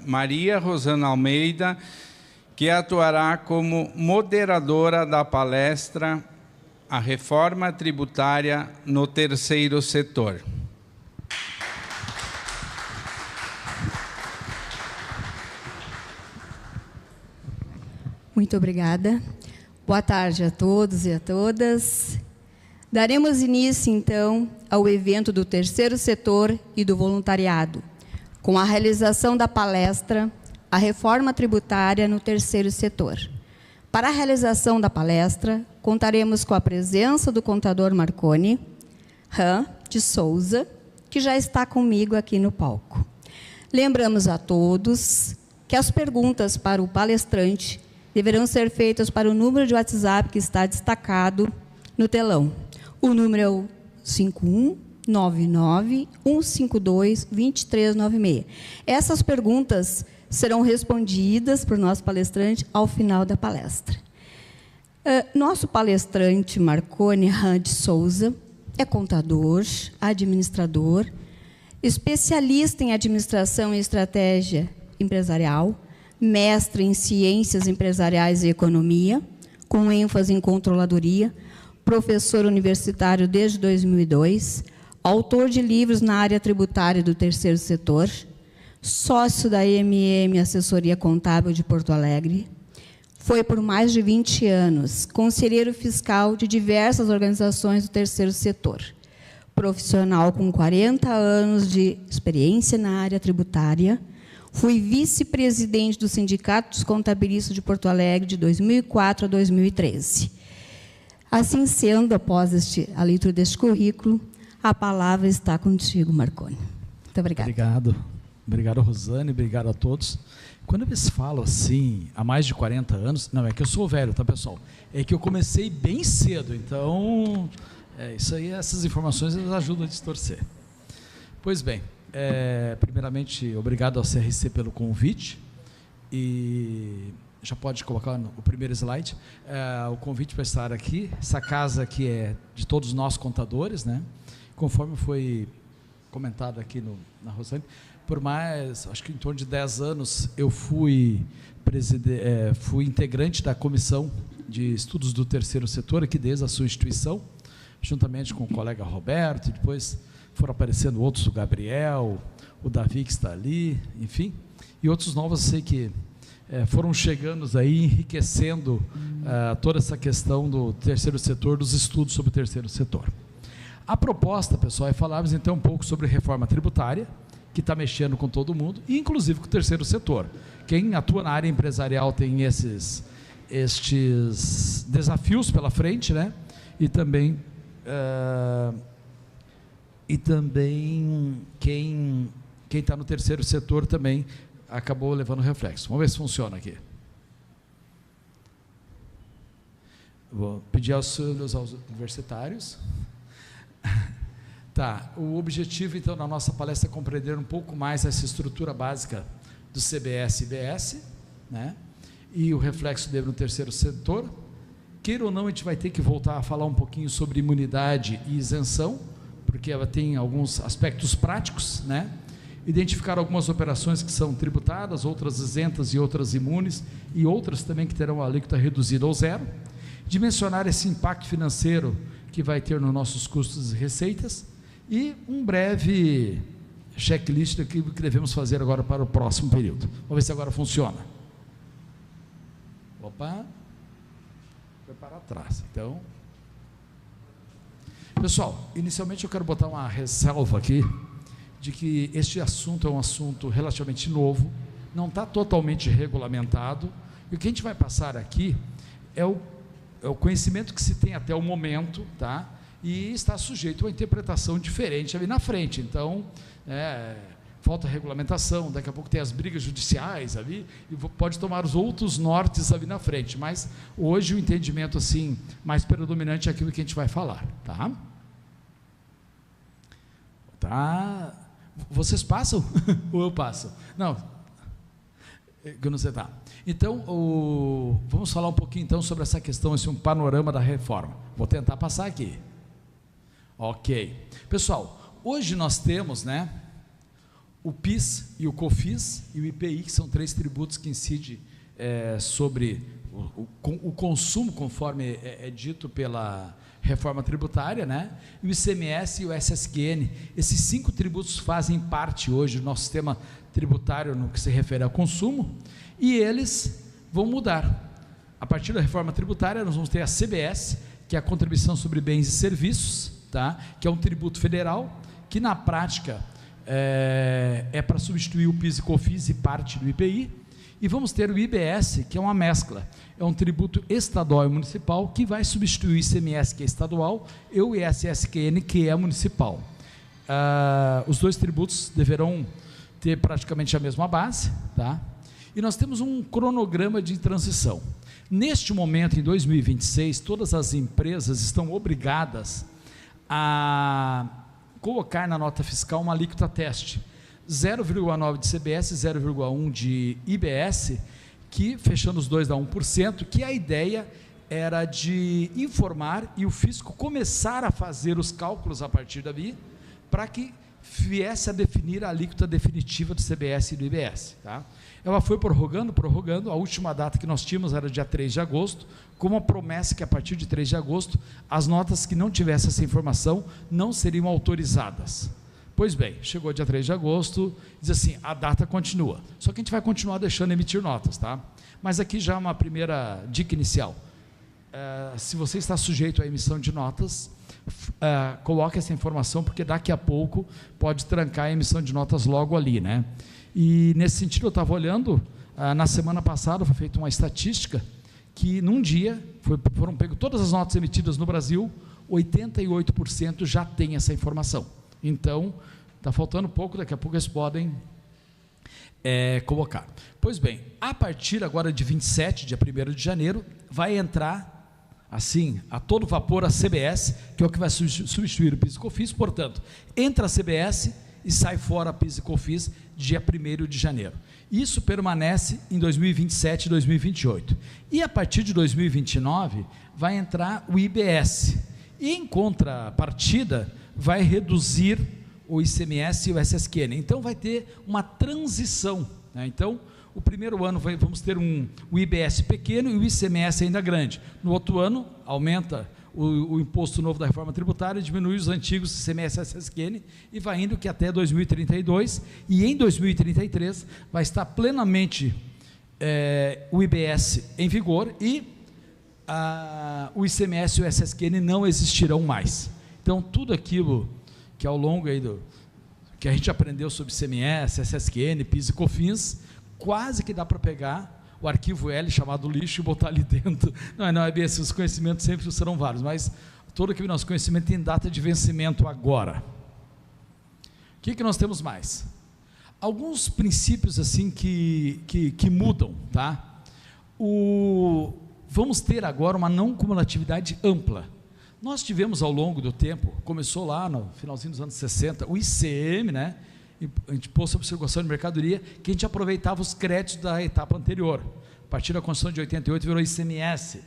Maria Rosana Almeida, que atuará como moderadora da palestra A Reforma Tributária no Terceiro Setor. Muito obrigada. Boa tarde a todos e a todas. Daremos início, então, ao evento do terceiro setor e do voluntariado, com a realização da palestra A Reforma Tributária no Terceiro Setor. Para a realização da palestra, contaremos com a presença do contador Marconi Ram de Souza, que já está comigo aqui no palco. Lembramos a todos que as perguntas para o palestrante deverão ser feitas para o número de WhatsApp que está destacado no telão. O número é o 5199-152-2396. Essas perguntas serão respondidas por nosso palestrante ao final da palestra. Nosso palestrante, Marconi Ram de Souza, é contador, administrador, especialista em administração e estratégia empresarial, mestre em ciências empresariais e economia, com ênfase em controladoria, professor universitário desde 2002, autor de livros na área tributária do terceiro setor, sócio da Assessoria Contábil de Porto Alegre, foi por mais de 20 anos conselheiro fiscal de diversas organizações do terceiro setor, profissional com 40 anos de experiência na área tributária. Fui vice-presidente do Sindicato dos Contabilistas de Porto Alegre de 2004 a 2013. Assim sendo, após a leitura deste currículo, a palavra está contigo, Marconi. Muito obrigada. Obrigado. Obrigado, Rosane. Obrigado a todos. Quando eles falam assim, há mais de 40 anos, não é que eu sou velho, tá, pessoal? É que eu comecei bem cedo, então, isso aí, essas informações, elas ajudam a distorcer. Pois bem, primeiramente, obrigado ao CRC pelo convite, e já pode colocar o primeiro slide, o convite para estar aqui. Essa casa aqui é de todos nós contadores, né? Conforme foi comentado aqui na Rosane, por mais, acho que em torno de 10 anos, eu fui integrante da comissão de estudos do terceiro setor, aqui desde a sua instituição, juntamente com o colega Roberto, e depois foram aparecendo outros, o Gabriel, o Davi, que está ali, enfim, e outros novos, eu sei que foram chegando aí, enriquecendo toda essa questão do terceiro setor, dos estudos sobre o terceiro setor. A proposta, pessoal, é falarmos então um pouco sobre reforma tributária, que está mexendo com todo mundo, e inclusive com o terceiro setor. Quem atua na área empresarial tem estes desafios pela frente, né? E também quem está no terceiro setor também acabou levando reflexo. Vamos ver se funciona aqui. Vou pedir aos universitários. Tá, o objetivo, então, da nossa palestra é compreender um pouco mais essa estrutura básica do CBS e IBS, né? E o reflexo dele no terceiro setor. Queira ou não, a gente vai ter que voltar a falar um pouquinho sobre imunidade e isenção, porque ela tem alguns aspectos práticos, né? Identificar algumas operações que são tributadas, outras isentas e outras imunes, e outras também que terão a alíquota reduzida ou zero. Dimensionar esse impacto financeiro que vai ter nos nossos custos e receitas, e um breve checklist daquilo que devemos fazer agora para o próximo período. Vamos ver se agora funciona. Opa, foi para trás. Então, pessoal, inicialmente eu quero botar uma ressalva aqui, de que este assunto é um assunto relativamente novo, não está totalmente regulamentado, e o que a gente vai passar aqui é o conhecimento que se tem até o momento, tá? E está sujeito a uma interpretação diferente ali na frente. Então, falta regulamentação, daqui a pouco tem as brigas judiciais ali, e pode tomar os outros nortes ali na frente, mas hoje o entendimento assim, mais predominante é aquilo que a gente vai falar, tá? Tá? Vocês passam? Ou eu passo? Não, eu não sei, tá. Então, vamos falar um pouquinho então sobre essa questão, um panorama da reforma. Vou tentar passar aqui. Ok. Pessoal, hoje nós temos, né, o PIS e o COFINS e o IPI, que são 3 tributos que incidem sobre o consumo, conforme é dito pela reforma tributária, né? E o ICMS e o SSQN. Esses 5 tributos fazem parte hoje do nosso sistema tributário no que se refere ao consumo, e eles vão mudar. A partir da reforma tributária, nós vamos ter a CBS, que é a Contribuição sobre Bens e Serviços, tá? Que é um tributo federal, que na prática é para substituir o PIS e COFINS e parte do IPI, e vamos ter o IBS, que é uma mescla, é um tributo estadual e municipal, que vai substituir o ICMS, que é estadual, e o ISSQN, que é municipal. Os 2 tributos deverão ter praticamente a mesma base, tá? E nós temos um cronograma de transição. Neste momento, em 2026, todas as empresas estão obrigadas a colocar na nota fiscal uma alíquota teste, 0,9 de CBS, 0,1 de IBS, que, fechando os dois, dá 1%, que a ideia era de informar e o fisco começar a fazer os cálculos a partir daí, para que viesse a definir a alíquota definitiva do CBS e do IBS. Tá? Ela foi prorrogando, a última data que nós tínhamos era dia 3 de agosto, com uma promessa que a partir de 3 de agosto, as notas que não tivessem essa informação não seriam autorizadas. Pois bem, chegou dia 3 de agosto, diz assim, a data continua, só que a gente vai continuar deixando emitir notas, tá? Mas aqui já uma primeira dica inicial, se você está sujeito à emissão de notas, coloque essa informação, porque daqui a pouco pode trancar a emissão de notas logo ali, né? E nesse sentido eu estava olhando, na semana passada foi feita uma estatística, que num dia foram pegas todas as notas emitidas no Brasil, 88% já tem essa informação. Então, está faltando pouco, daqui a pouco eles podem colocar. Pois bem, a partir agora de 27, dia 1º de janeiro, vai entrar, assim, a todo vapor a CBS, que é o que vai substituir o PIS e COFINS, portanto, entra a CBS e sai fora a PIS e COFINS dia 1º de janeiro. Isso permanece em 2027 e 2028. E a partir de 2029 vai entrar o IBS. E em contrapartida vai reduzir o ICMS e o SSQN. Então vai ter uma transição, né? Então, o primeiro ano vamos ter o IBS pequeno e o ICMS ainda grande. No outro ano, aumenta o imposto novo da reforma tributária, diminui os antigos ICMS e SSQN e vai indo que até 2032, e em 2033 vai estar plenamente o IBS em vigor e o ICMS e o SSQN não existirão mais. Então, tudo aquilo que ao longo aí que a gente aprendeu sobre ICMS, SSQN, PIS e COFINS, quase que dá para pegar o arquivo L chamado lixo e botar ali dentro. Não é bem assim, os conhecimentos sempre serão vários, mas todo aquele nosso conhecimento tem data de vencimento agora. O que nós temos mais? Alguns princípios assim que mudam, tá? Vamos ter agora uma não cumulatividade ampla. Nós tivemos ao longo do tempo, começou lá no finalzinho dos anos 60, o ICM, né? Imposto sobre Circulação de Mercadoria, que a gente aproveitava os créditos da etapa anterior. A partir da Constituição de 88 virou ICMS,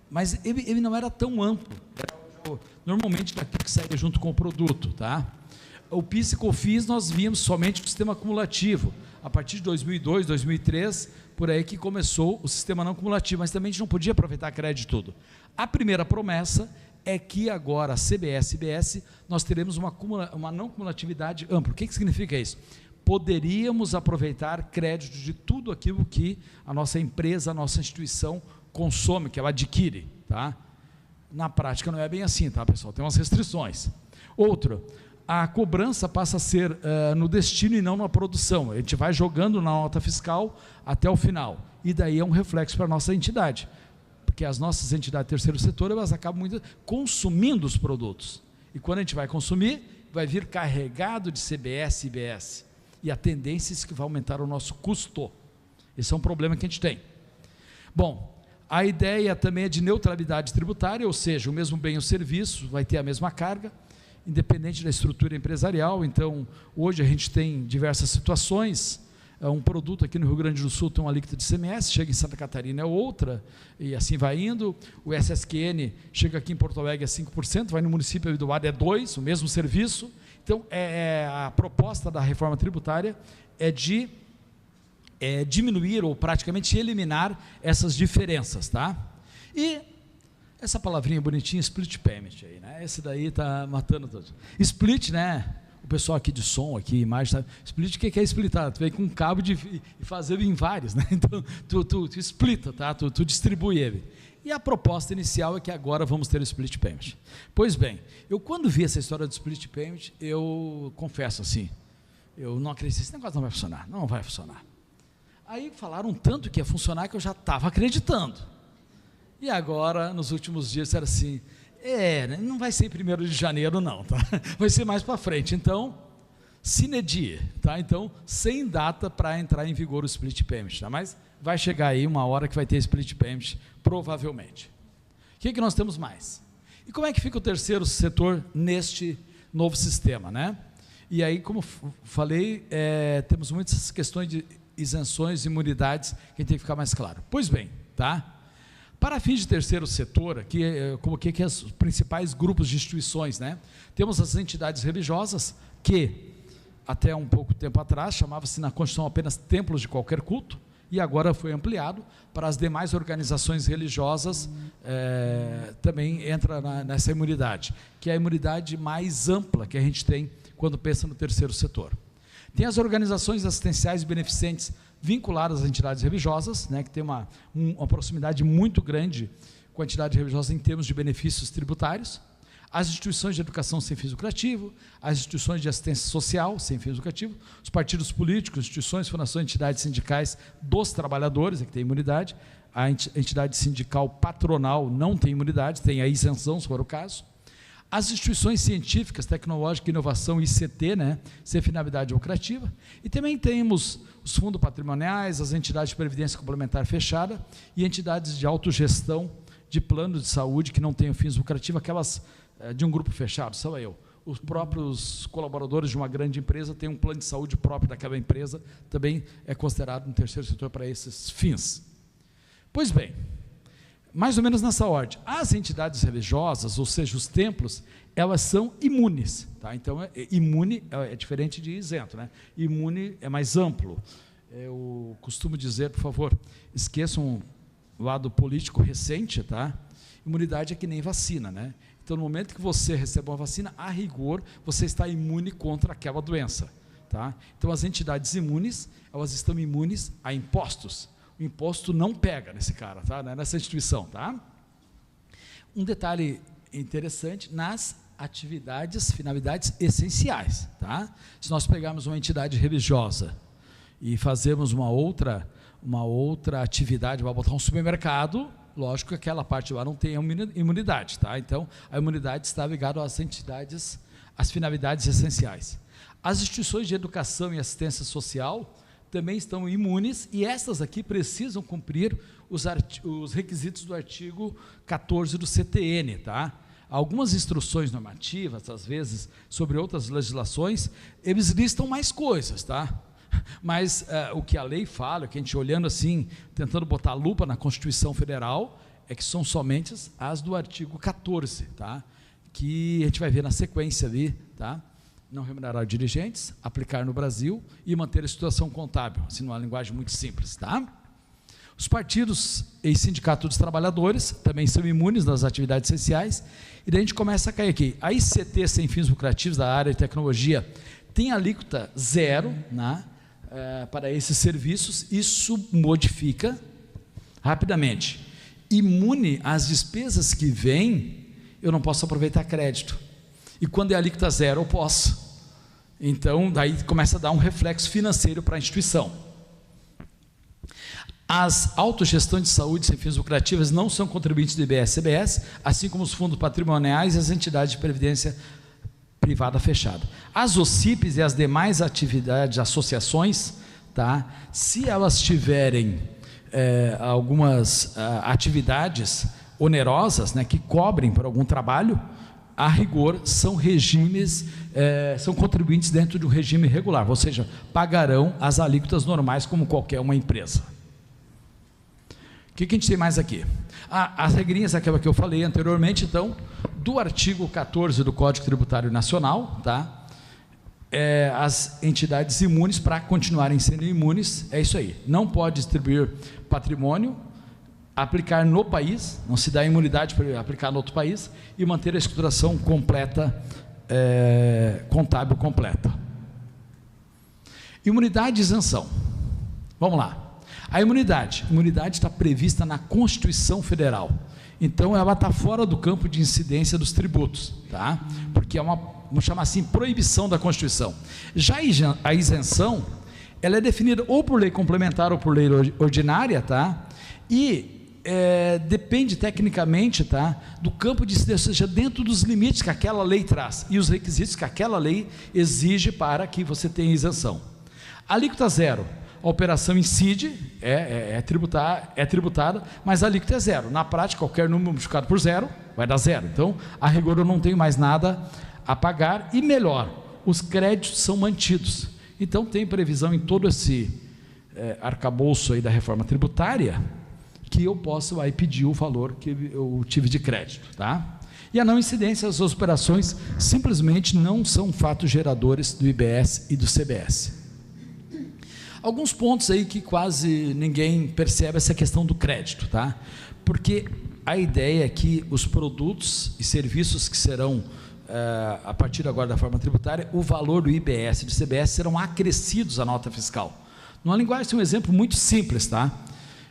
mas ele não era tão amplo, era normalmente daquilo que saía junto com o produto, tá? O PIS e COFINS nós víamos somente o sistema acumulativo, a partir de 2002, 2003, por aí que começou o sistema não cumulativo, mas também a gente não podia aproveitar crédito de tudo. A primeira promessa é que agora a CBS e IBS nós teremos uma não cumulatividade ampla. O que significa isso? Poderíamos aproveitar crédito de tudo aquilo que a nossa empresa, a nossa instituição consome, que ela adquire, tá? Na prática não é bem assim, tá, pessoal? Tem umas restrições. Outro, a cobrança passa a ser no destino e não na produção. A gente vai jogando na nota fiscal até o final. E daí é um reflexo para a nossa entidade. Porque as nossas entidades do terceiro setor, elas acabam muito consumindo os produtos. E quando a gente vai consumir, vai vir carregado de CBS e IBS. E a tendência é que vai aumentar o nosso custo. Esse é um problema que a gente tem. Bom, a ideia também é de neutralidade tributária, ou seja, o mesmo bem ou serviço vai ter a mesma carga, independente da estrutura empresarial. Então, hoje a gente tem diversas situações. Um produto aqui no Rio Grande do Sul tem uma alíquota de ICMS, chega em Santa Catarina é outra, e assim vai indo. O SSQN chega aqui em Porto Alegre a 5%, vai no município do Ar é 2%, o mesmo serviço. Então, a proposta da reforma tributária é de diminuir ou praticamente eliminar essas diferenças, tá? E essa palavrinha bonitinha, split payment aí, né? Esse daí tá matando todos. Split, né? O pessoal aqui de som, aqui, imagem, sabe? Split, o que é splitar? Tu vem com um cabo e fazer em vários, né? Então, tu splita, tá? Tu distribui ele. E a proposta inicial é que agora vamos ter o split payment. Pois bem, eu quando vi essa história do split payment, eu confesso assim, eu não acreditei, esse negócio não vai funcionar, não vai funcionar. Aí falaram tanto que ia funcionar que eu já estava acreditando. E agora, nos últimos dias, disseram assim, não vai ser em 1º de janeiro não, tá? Vai ser mais para frente, então, sine die, tá? Então, sem data para entrar em vigor o split payment, tá? Mas vai chegar aí uma hora que vai ter split payment, provavelmente. O que nós temos mais? E como é que fica o terceiro setor neste novo sistema, né? E aí, como falei, temos muitas questões de isenções, imunidades, que a gente tem que ficar mais claro. Pois bem, tá? Para fins de terceiro setor, aqui, como que é os principais grupos de instituições, né? Temos as entidades religiosas, que até um pouco tempo atrás chamava-se na Constituição apenas templos de qualquer culto, e agora foi ampliado para as demais organizações religiosas, também entra nessa imunidade, que é a imunidade mais ampla que a gente tem quando pensa no terceiro setor. Tem as organizações assistenciais e beneficentes vinculadas às entidades religiosas, né, que tem uma proximidade muito grande com a entidade religiosa em termos de benefícios tributários, as instituições de educação sem fins lucrativos, as instituições de assistência social sem fins lucrativos, os partidos políticos, instituições, fundações, entidades sindicais dos trabalhadores, que tem imunidade, a entidade sindical patronal não tem imunidade, tem a isenção, se for o caso, as instituições científicas, tecnológica, inovação, ICT, né, sem finalidade lucrativa, e também temos os fundos patrimoniais, as entidades de previdência complementar fechada e entidades de autogestão de plano de saúde que não têm fins lucrativos, aquelas de um grupo fechado, são eu. Os próprios colaboradores de uma grande empresa têm um plano de saúde próprio daquela empresa, também é considerado um terceiro setor para esses fins. Pois bem, mais ou menos nessa ordem, as entidades religiosas, ou seja, os templos, elas são imunes, tá? Então, imune é diferente de isento, né? Imune é mais amplo. Eu costumo dizer, por favor, esqueçam o lado político recente, tá? Imunidade é que nem vacina, né? Então, no momento que você recebe uma vacina, a rigor, você está imune contra aquela doença, tá? Então, as entidades imunes, elas estão imunes a impostos. O imposto não pega nesse cara, tá? Nessa instituição, tá? Um detalhe interessante, nas atividades, finalidades essenciais, tá? Se nós pegarmos uma entidade religiosa e fazermos uma outra atividade, vai botar um supermercado, lógico que aquela parte lá não tem imunidade, tá? Então, a imunidade está ligada às entidades, às finalidades essenciais. As instituições de educação e assistência social também estão imunes, e estas aqui precisam cumprir os requisitos do artigo 14 do CTN, tá? Algumas instruções normativas, às vezes, sobre outras legislações, eles listam mais coisas, tá? Mas o que a lei fala, que a gente olhando assim, tentando botar a lupa na Constituição Federal, é que são somente as do artigo 14, tá? Que a gente vai ver na sequência ali, tá? Não remunerar dirigentes, aplicar no Brasil e manter a situação contábil, assim, numa linguagem muito simples, tá? Os partidos e sindicatos dos trabalhadores também são imunes nas atividades essenciais, e daí a gente começa a cair aqui. A ICT sem fins lucrativos da área de tecnologia tem alíquota zero, né, para esses serviços. Isso modifica rapidamente. Imune às despesas que vêm, eu não posso aproveitar crédito. E quando é alíquota zero, eu posso. Então, daí começa a dar um reflexo financeiro para a instituição. As autogestões de saúde sem fins lucrativos não são contribuintes do IBS-CBS, assim como os fundos patrimoniais e as entidades de previdência privada fechada. As OCIPs e as demais atividades, associações, tá? Se elas tiverem algumas atividades onerosas, né, que cobrem por algum trabalho, a rigor são regimes, são contribuintes dentro de um regime regular, ou seja, pagarão as alíquotas normais como qualquer uma empresa. O que a gente tem mais aqui? As regrinhas, aquela que eu falei anteriormente, então, do artigo 14 do Código Tributário Nacional, tá? as entidades imunes para continuarem sendo imunes. É isso aí, não pode distribuir patrimônio, aplicar no país, não se dá imunidade para aplicar no outro país, e manter a escrituração completa, contábil completa. Imunidade e isenção. Vamos lá. A imunidade está prevista na Constituição Federal. Então, ela está fora do campo de incidência dos tributos, tá? Porque é uma, vamos chamar assim, proibição da Constituição. Já a isenção, ela é definida ou por lei complementar ou por lei ordinária, tá? E depende tecnicamente, tá, do campo de incidência, ou seja, dentro dos limites que aquela lei traz e os requisitos que aquela lei exige para que você tenha isenção. Alíquota zero. A operação incide, é tributada, mas a alíquota é zero. Na prática, qualquer número multiplicado por zero vai dar zero. Então, a rigor, eu não tenho mais nada a pagar. E melhor, os créditos são mantidos. Então, tem previsão em todo esse arcabouço aí da reforma tributária que eu posso aí pedir o valor que eu tive de crédito, tá? E a não incidência, as operações simplesmente não são fatos geradores do IBS e do CBS. Alguns pontos aí que quase ninguém percebe essa questão do crédito, tá? Porque a ideia é que os produtos e serviços que serão, a partir agora da forma tributária, o valor do IBS e do CBS serão acrescidos à nota fiscal. Numa linguagem, um exemplo muito simples, tá?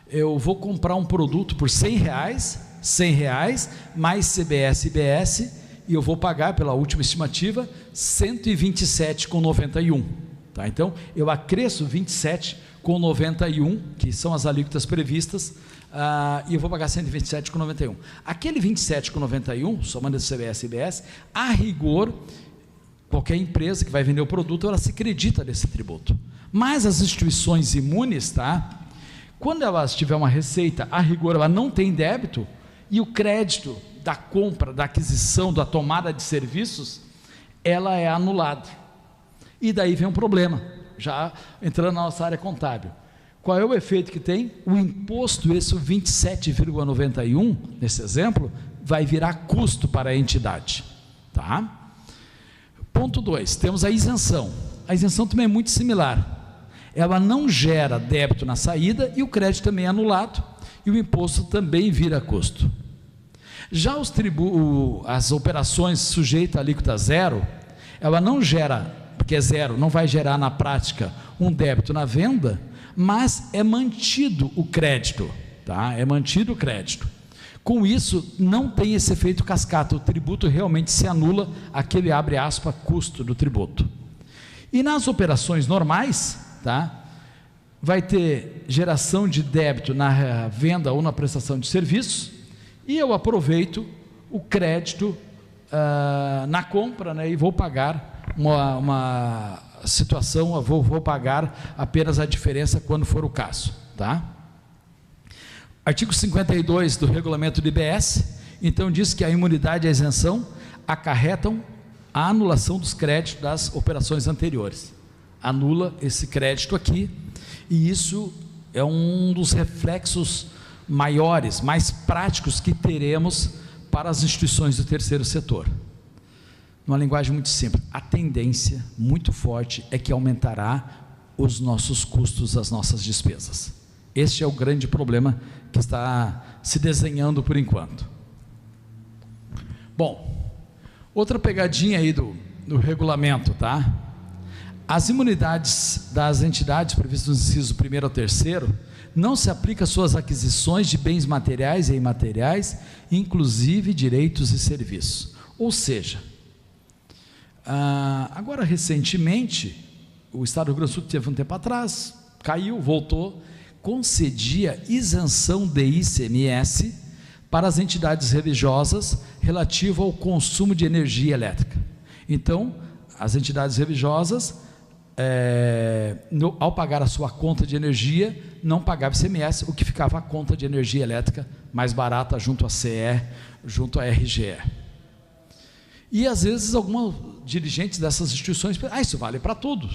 Eu vou comprar um produto por R$100 mais CBS e IBS, e eu vou pagar, pela última estimativa, R$ 127,91. Tá, então, eu acresço 27,91, que são as alíquotas previstas, e eu vou pagar 127,91. Aquele 27,91, somando esse CBS e IBS, a rigor, qualquer empresa que vai vender o produto, ela se credita desse tributo. Mas as instituições imunes, tá, quando elas tiver uma receita, a rigor, ela não tem débito, e o crédito da compra, da aquisição, da tomada de serviços, ela é anulada. E daí vem um problema, já entrando na nossa área contábil. Qual é o efeito que tem? O imposto, esse 27,91, nesse exemplo, vai virar custo para a entidade. Tá? Ponto 2, temos a isenção. A isenção também é muito similar. Ela não gera débito na saída e o crédito também é anulado e o imposto também vira custo. Já as operações sujeitas à alíquota zero, ela não gera, porque é zero, não vai gerar na prática um débito na venda, mas é mantido o crédito, tá? É mantido o crédito. Com isso, não tem esse efeito cascata, o tributo realmente se anula, aquele abre aspas, custo do tributo. E nas operações normais, tá? Vai ter geração de débito na venda ou na prestação de serviços, e eu aproveito o crédito na compra, né, e vou pagar uma situação, eu vou pagar apenas a diferença quando for o caso, tá? Artigo 52 do regulamento do IBS, então diz que a imunidade e a isenção acarretam a anulação dos créditos das operações anteriores. Anula esse crédito aqui, e isso é um dos reflexos maiores, mais práticos que teremos para as instituições do terceiro setor. Numa linguagem muito simples, a tendência muito forte é que aumentará os nossos custos, as nossas despesas. Este é o grande problema que está se desenhando por enquanto. Bom, outra pegadinha aí do regulamento, tá? As imunidades das entidades previstas no inciso 1º ao 3º não se aplica às suas aquisições de bens materiais e imateriais, inclusive direitos e serviços. Ou seja, agora recentemente, o Estado do Rio Grande do Sul teve um tempo atrás, caiu, voltou, concedia isenção de ICMS para as entidades religiosas relativa ao consumo de energia elétrica. Então, as entidades religiosas, ao pagar a sua conta de energia, não pagava ICMS, o que ficava a conta de energia elétrica mais barata junto à CE, junto à RGE. E às vezes alguns dirigentes dessas instituições pensam, isso vale para tudo.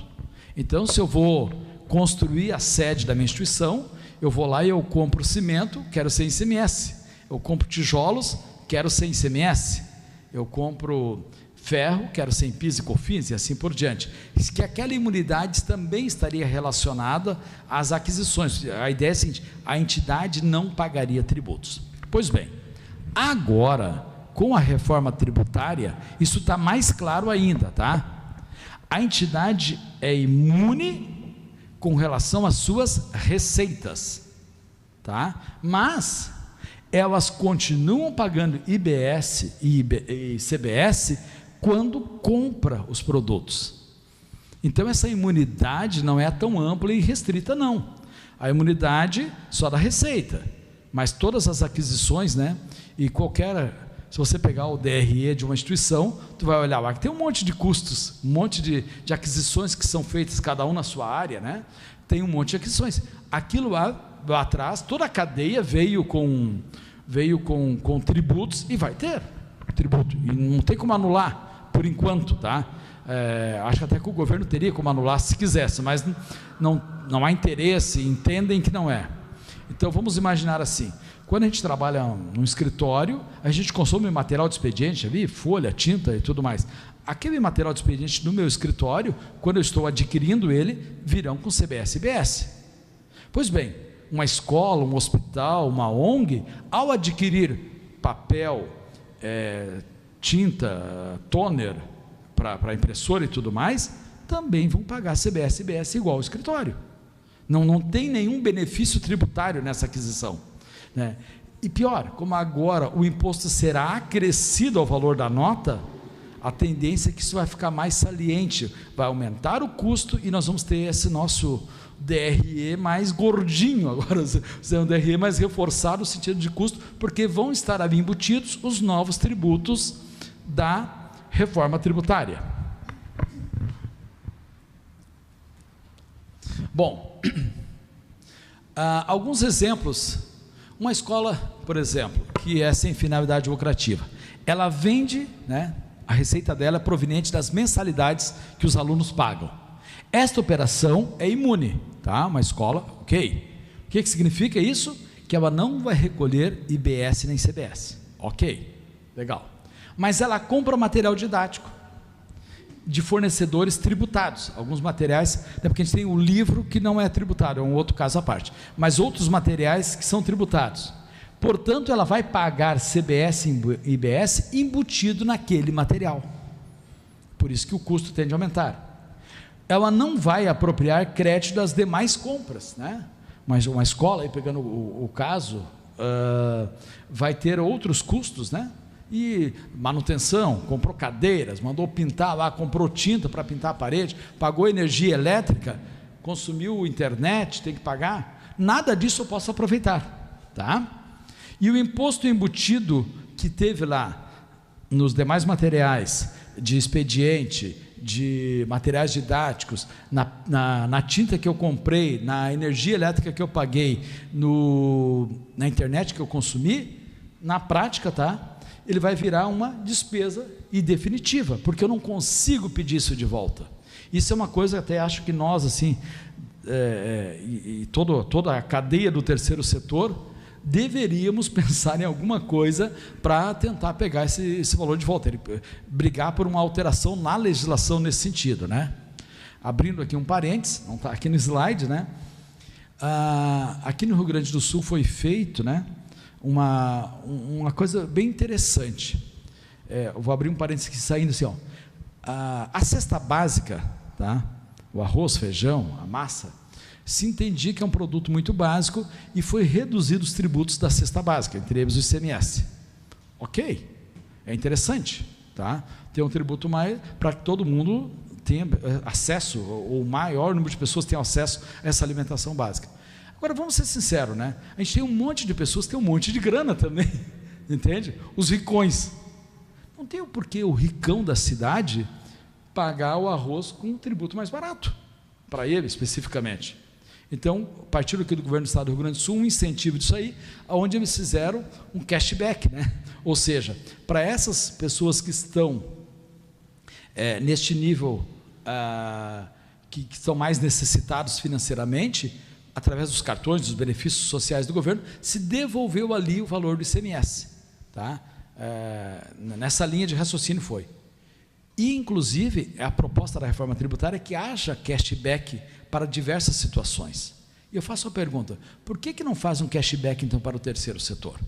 Então, se eu vou construir a sede da minha instituição, eu vou lá e eu compro cimento, quero sem ICMS. Eu compro tijolos, quero sem ICMS. Eu compro ferro, quero sem PIS e COFINS e assim por diante. Que aquela imunidade também estaria relacionada às aquisições. A ideia é a seguinte: a entidade não pagaria tributos. Pois bem, agora, com a reforma tributária, isso está mais claro ainda, tá? A entidade é imune com relação às suas receitas, tá? Mas elas continuam pagando IBS e CBS quando compra os produtos. Então essa imunidade não é tão ampla e restrita, não. A imunidade só da receita, mas todas as aquisições, né? E se você pegar o DRE de uma instituição, tu vai olhar lá que tem um monte de custos, um monte de aquisições que são feitas, cada um na sua área, né? Tem um monte de aquisições. Aquilo lá atrás, toda a cadeia veio com tributos e vai ter tributo, e não tem como anular, por enquanto, tá? Acho que até que o governo teria como anular se quisesse, mas não há interesse, entendem que não é. Então vamos imaginar assim: quando a gente trabalha num escritório, a gente consome material de expediente ali, folha, tinta e tudo mais. Aquele material de expediente no meu escritório, quando eu estou adquirindo ele, virão com CBS e IBS. Pois bem, uma escola, um hospital, uma ONG, ao adquirir papel, tinta, toner para impressora e tudo mais, também vão pagar CBS e IBS igual ao escritório. Não tem nenhum benefício tributário nessa aquisição, né? E pior, como agora o imposto será acrescido ao valor da nota, a tendência é que isso vai ficar mais saliente, vai aumentar o custo e nós vamos ter esse nosso DRE mais gordinho agora, um DRE mais reforçado no sentido de custo, porque vão estar ali embutidos os novos tributos da reforma tributária. Bom, alguns exemplos. Uma escola, por exemplo, que é sem finalidade lucrativa, ela vende, né, a receita dela é proveniente das mensalidades que os alunos pagam. Esta operação é imune, tá? Uma escola, ok. O que significa isso? Que ela não vai recolher IBS nem CBS, ok, legal. Mas ela compra material didático de fornecedores tributados, alguns materiais, até porque a gente tem o livro que não é tributado, é um outro caso à parte, mas outros materiais que são tributados. Portanto, ela vai pagar CBS e IBS embutido naquele material. Por isso que o custo tende a aumentar. Ela não vai apropriar crédito das demais compras, né? Mas uma escola, aí pegando o caso, vai ter outros custos, né? E manutenção, comprou cadeiras, mandou pintar lá, comprou tinta para pintar a parede, pagou energia elétrica, consumiu internet, tem que pagar. Nada disso eu posso aproveitar, tá? E o imposto embutido que teve lá nos demais materiais de expediente, de materiais didáticos, na tinta que eu comprei, na energia elétrica que eu paguei, na internet que eu consumi, na prática, tá? Ele vai virar uma despesa indefinitiva, porque eu não consigo pedir isso de volta. Isso é uma coisa, até acho que nós, assim, toda a cadeia do terceiro setor, deveríamos pensar em alguma coisa para tentar pegar esse valor de volta, brigar por uma alteração na legislação nesse sentido, né? Abrindo aqui um parênteses, não está aqui no slide, né? Aqui no Rio Grande do Sul foi feito, né, uma coisa bem interessante. Eu vou abrir um parênteses aqui saindo assim, ó. A cesta básica, tá? O arroz, feijão, a massa, se entendia que é um produto muito básico e foi reduzido os tributos da cesta básica, entre eles o ICMS. Ok, é interessante, tá? Ter um tributo mais para que todo mundo tenha acesso, ou o maior número de pessoas tenham acesso a essa alimentação básica. Agora, vamos ser sinceros, né? A gente tem um monte de pessoas que tem um monte de grana também, entende? Os ricões. Não tem o porquê o ricão da cidade pagar o arroz com um tributo mais barato, para ele especificamente. Então, a partir aqui do governo do estado do Rio Grande do Sul, um incentivo disso aí, onde eles fizeram um cashback, né? Ou seja, para essas pessoas que estão neste nível, que estão mais necessitados financeiramente, através dos cartões, dos benefícios sociais do governo, se devolveu ali o valor do ICMS, tá? Nessa linha de raciocínio foi. E, inclusive, a proposta da reforma tributária é que haja cashback para diversas situações. E eu faço a pergunta, por que não faz um cashback, então, para o terceiro setor?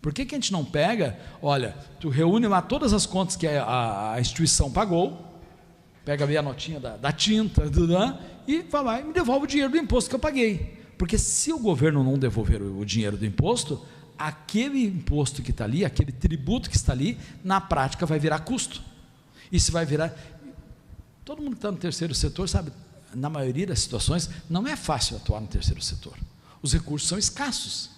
Por que a gente não pega, olha, tu reúne lá todas as contas que a instituição pagou, pega ali a notinha da tinta, e vai lá e me devolve o dinheiro do imposto que eu paguei. Porque se o governo não devolver o dinheiro do imposto, aquele imposto que está ali, aquele tributo que está ali, na prática vai virar custo. Isso vai virar... Todo mundo que está no terceiro setor sabe, na maioria das situações, não é fácil atuar no terceiro setor. Os recursos são escassos.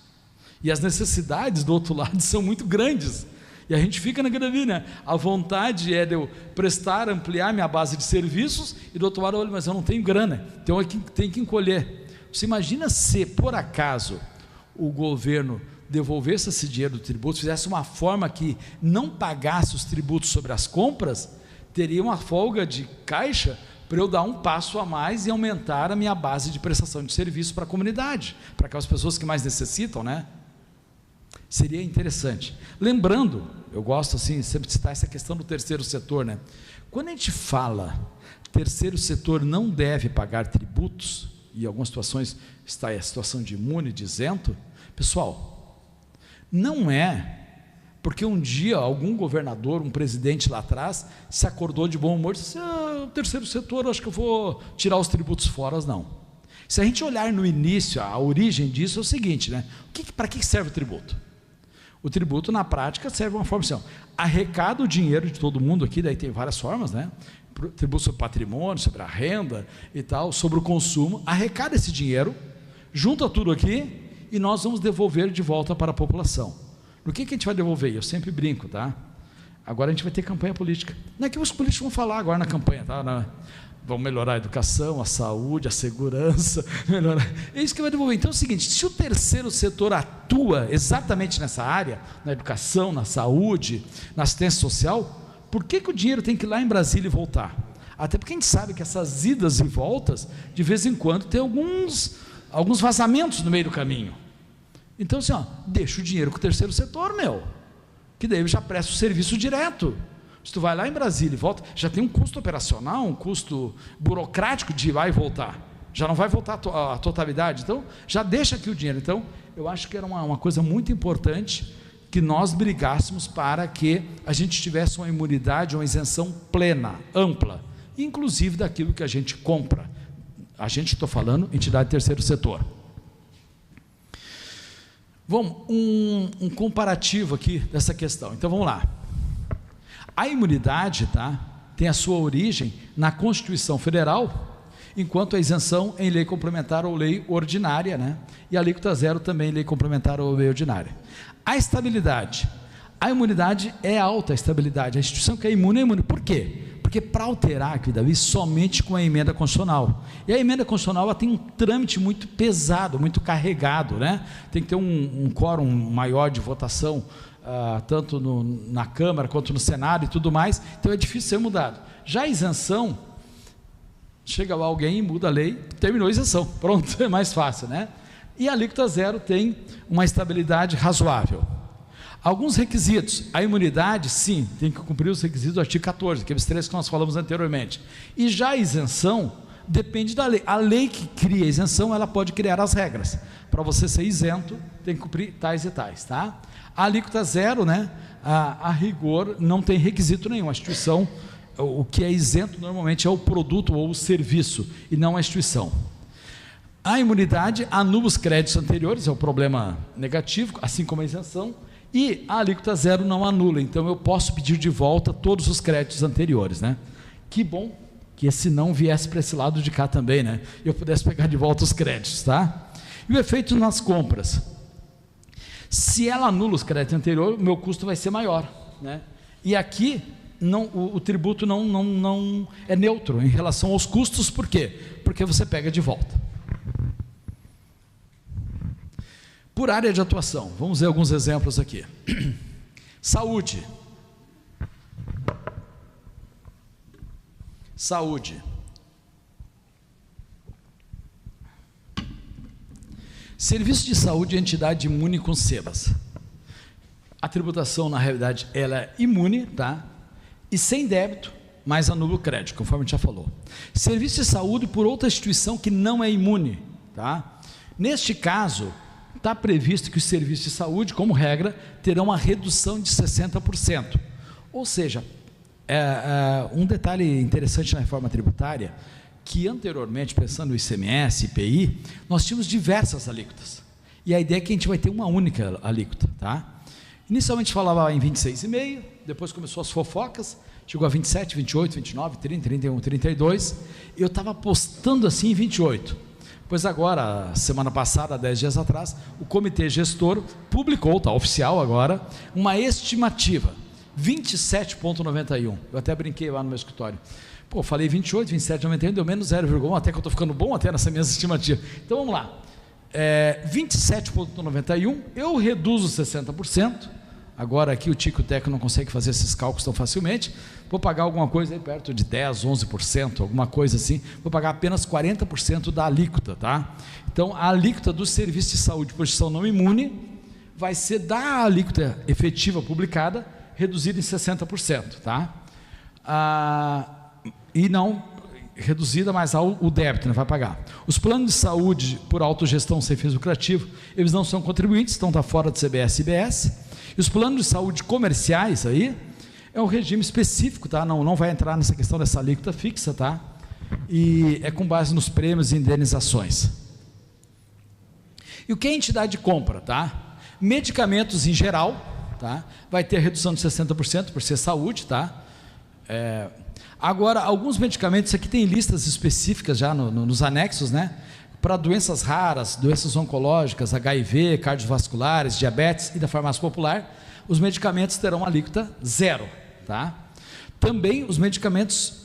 E as necessidades do outro lado são muito grandes. E a gente fica naquela vida, né? A vontade é de eu prestar, ampliar minha base de serviços, e do outro lado, olha, mas eu não tenho grana, então eu tenho que encolher. Você imagina se, por acaso, o governo devolvesse esse dinheiro do tributo, fizesse uma forma que não pagasse os tributos sobre as compras, teria uma folga de caixa para eu dar um passo a mais e aumentar a minha base de prestação de serviço para a comunidade, para aquelas pessoas que mais necessitam, né? Seria interessante. Lembrando, eu gosto assim sempre de citar essa questão do terceiro setor, né? Quando a gente fala terceiro setor não deve pagar tributos, e em algumas situações está a situação de imune, de isento, pessoal, não é porque um dia algum governador, um presidente lá atrás, se acordou de bom humor e disse, o terceiro setor, acho que eu vou tirar os tributos fora, não. Se a gente olhar no início, a origem disso é o seguinte, né? Para que serve o tributo? O tributo, na prática, serve uma forma assim, arrecada o dinheiro de todo mundo aqui, daí tem várias formas, né? Tributo sobre patrimônio, sobre a renda e tal, sobre o consumo, arrecada esse dinheiro, junta tudo aqui e nós vamos devolver de volta para a população. No que a gente vai devolver? Eu sempre brinco, tá? Agora a gente vai ter campanha política. Não é que os políticos vão falar agora na campanha, tá? Vão melhorar a educação, a saúde, a segurança, melhorar. É isso que vai devolver. Então é o seguinte, se o terceiro setor atua exatamente nessa área, na educação, na saúde, na assistência social, por que o dinheiro tem que ir lá em Brasília e voltar? Até porque a gente sabe que essas idas e voltas, de vez em quando, tem alguns vazamentos no meio do caminho. Então assim, deixa o dinheiro com o terceiro setor, que daí já presta o serviço direto. Se tu vai lá em Brasília e volta, já tem um custo operacional, um custo burocrático de ir lá e voltar, já não vai voltar a totalidade, então já deixa aqui o dinheiro. Então eu acho que era uma coisa muito importante que nós brigássemos para que a gente tivesse uma imunidade, uma isenção plena, ampla, inclusive daquilo que a gente compra. A gente, estou falando, entidade terceiro setor. Vamos, um comparativo aqui dessa questão. Então vamos lá. A imunidade, tem a sua origem na Constituição Federal, enquanto a isenção em lei complementar ou lei ordinária, né? E a alíquota zero também em lei complementar ou lei ordinária. A estabilidade. A imunidade é alta, a estabilidade. A instituição que é imune. Por quê? Porque para alterar aqui, Davi, somente com a emenda constitucional. E a emenda constitucional ela tem um trâmite muito pesado, muito carregado, né? Tem que ter um quórum maior de votação, tanto na Câmara quanto no Senado e tudo mais, então é difícil ser mudado. Já a isenção, chega lá alguém, muda a lei, terminou a isenção, pronto, é mais fácil, né? E a alíquota zero tem uma estabilidade razoável. Alguns requisitos, a imunidade, sim, tem que cumprir os requisitos do artigo 14, aqueles três que nós falamos anteriormente, e já a isenção depende da lei. A lei que cria a isenção, ela pode criar as regras. Para você ser isento, tem que cumprir tais e tais, tá? A alíquota zero, né, a rigor, não tem requisito nenhum. A instituição, o que é isento normalmente é o produto ou o serviço, e não a instituição. A imunidade anula os créditos anteriores, é o problema negativo, assim como a isenção, e a alíquota zero não anula, então eu posso pedir de volta todos os créditos anteriores, né? Que bom que esse não viesse para esse lado de cá também, né? E eu pudesse pegar de volta os créditos, tá? E o efeito nas compras. Se ela anula os créditos anteriores, o meu custo vai ser maior, né? E aqui o tributo não é neutro em relação aos custos, por quê? Porque você pega de volta. Por área de atuação, vamos ver alguns exemplos aqui. Saúde. Serviço de saúde é entidade imune com SEBAS. A tributação, na realidade, ela é imune, tá? e sem débito, mais anula o crédito, conforme a gente já falou. Serviço de saúde por outra instituição que não é imune, tá? Neste caso, está previsto que os serviços de saúde, como regra, terão uma redução de 60%. Ou seja, um detalhe interessante na reforma tributária, que anteriormente, pensando no ICMS, IPI, nós tínhamos diversas alíquotas. E a ideia é que a gente vai ter uma única alíquota, tá? Inicialmente falava em 26,5%, depois começou as fofocas, chegou a 27, 28, 29, 30, 31, 32, e eu estava apostando assim em 28. Pois agora, semana passada, 10 dias atrás, o comitê gestor publicou, está oficial agora, uma estimativa, 27,91. Eu até brinquei lá no meu escritório. Pô, falei 28, 27,91, deu menos 0,1, até que eu estou ficando bom até nessa minha estimativa. Então vamos lá. 27,91, eu reduzo 60%. Agora aqui o Tico Teco não consegue fazer esses cálculos tão facilmente. Vou pagar alguma coisa aí perto de 10, 11%, alguma coisa assim. Vou pagar apenas 40% da alíquota, tá? Então a alíquota do serviço de saúde por instituição não imune vai ser da alíquota efetiva publicada reduzida em 60%, tá? E não reduzida, mas o débito, né, vai pagar. Os planos de saúde por autogestão sem fins lucrativos, eles não são contribuintes, então está fora do CBS e IBS. E os planos de saúde comerciais aí, é um regime específico, tá? Não vai entrar nessa questão dessa alíquota fixa, tá? E é com base nos prêmios e indenizações. E o que a entidade compra, tá? Medicamentos em geral, tá? Vai ter redução de 60% por ser saúde, tá? Agora, alguns medicamentos, aqui tem listas específicas já nos anexos, né? Para doenças raras, doenças oncológicas, HIV, cardiovasculares, diabetes e da farmácia popular, os medicamentos terão alíquota zero, tá? Também os medicamentos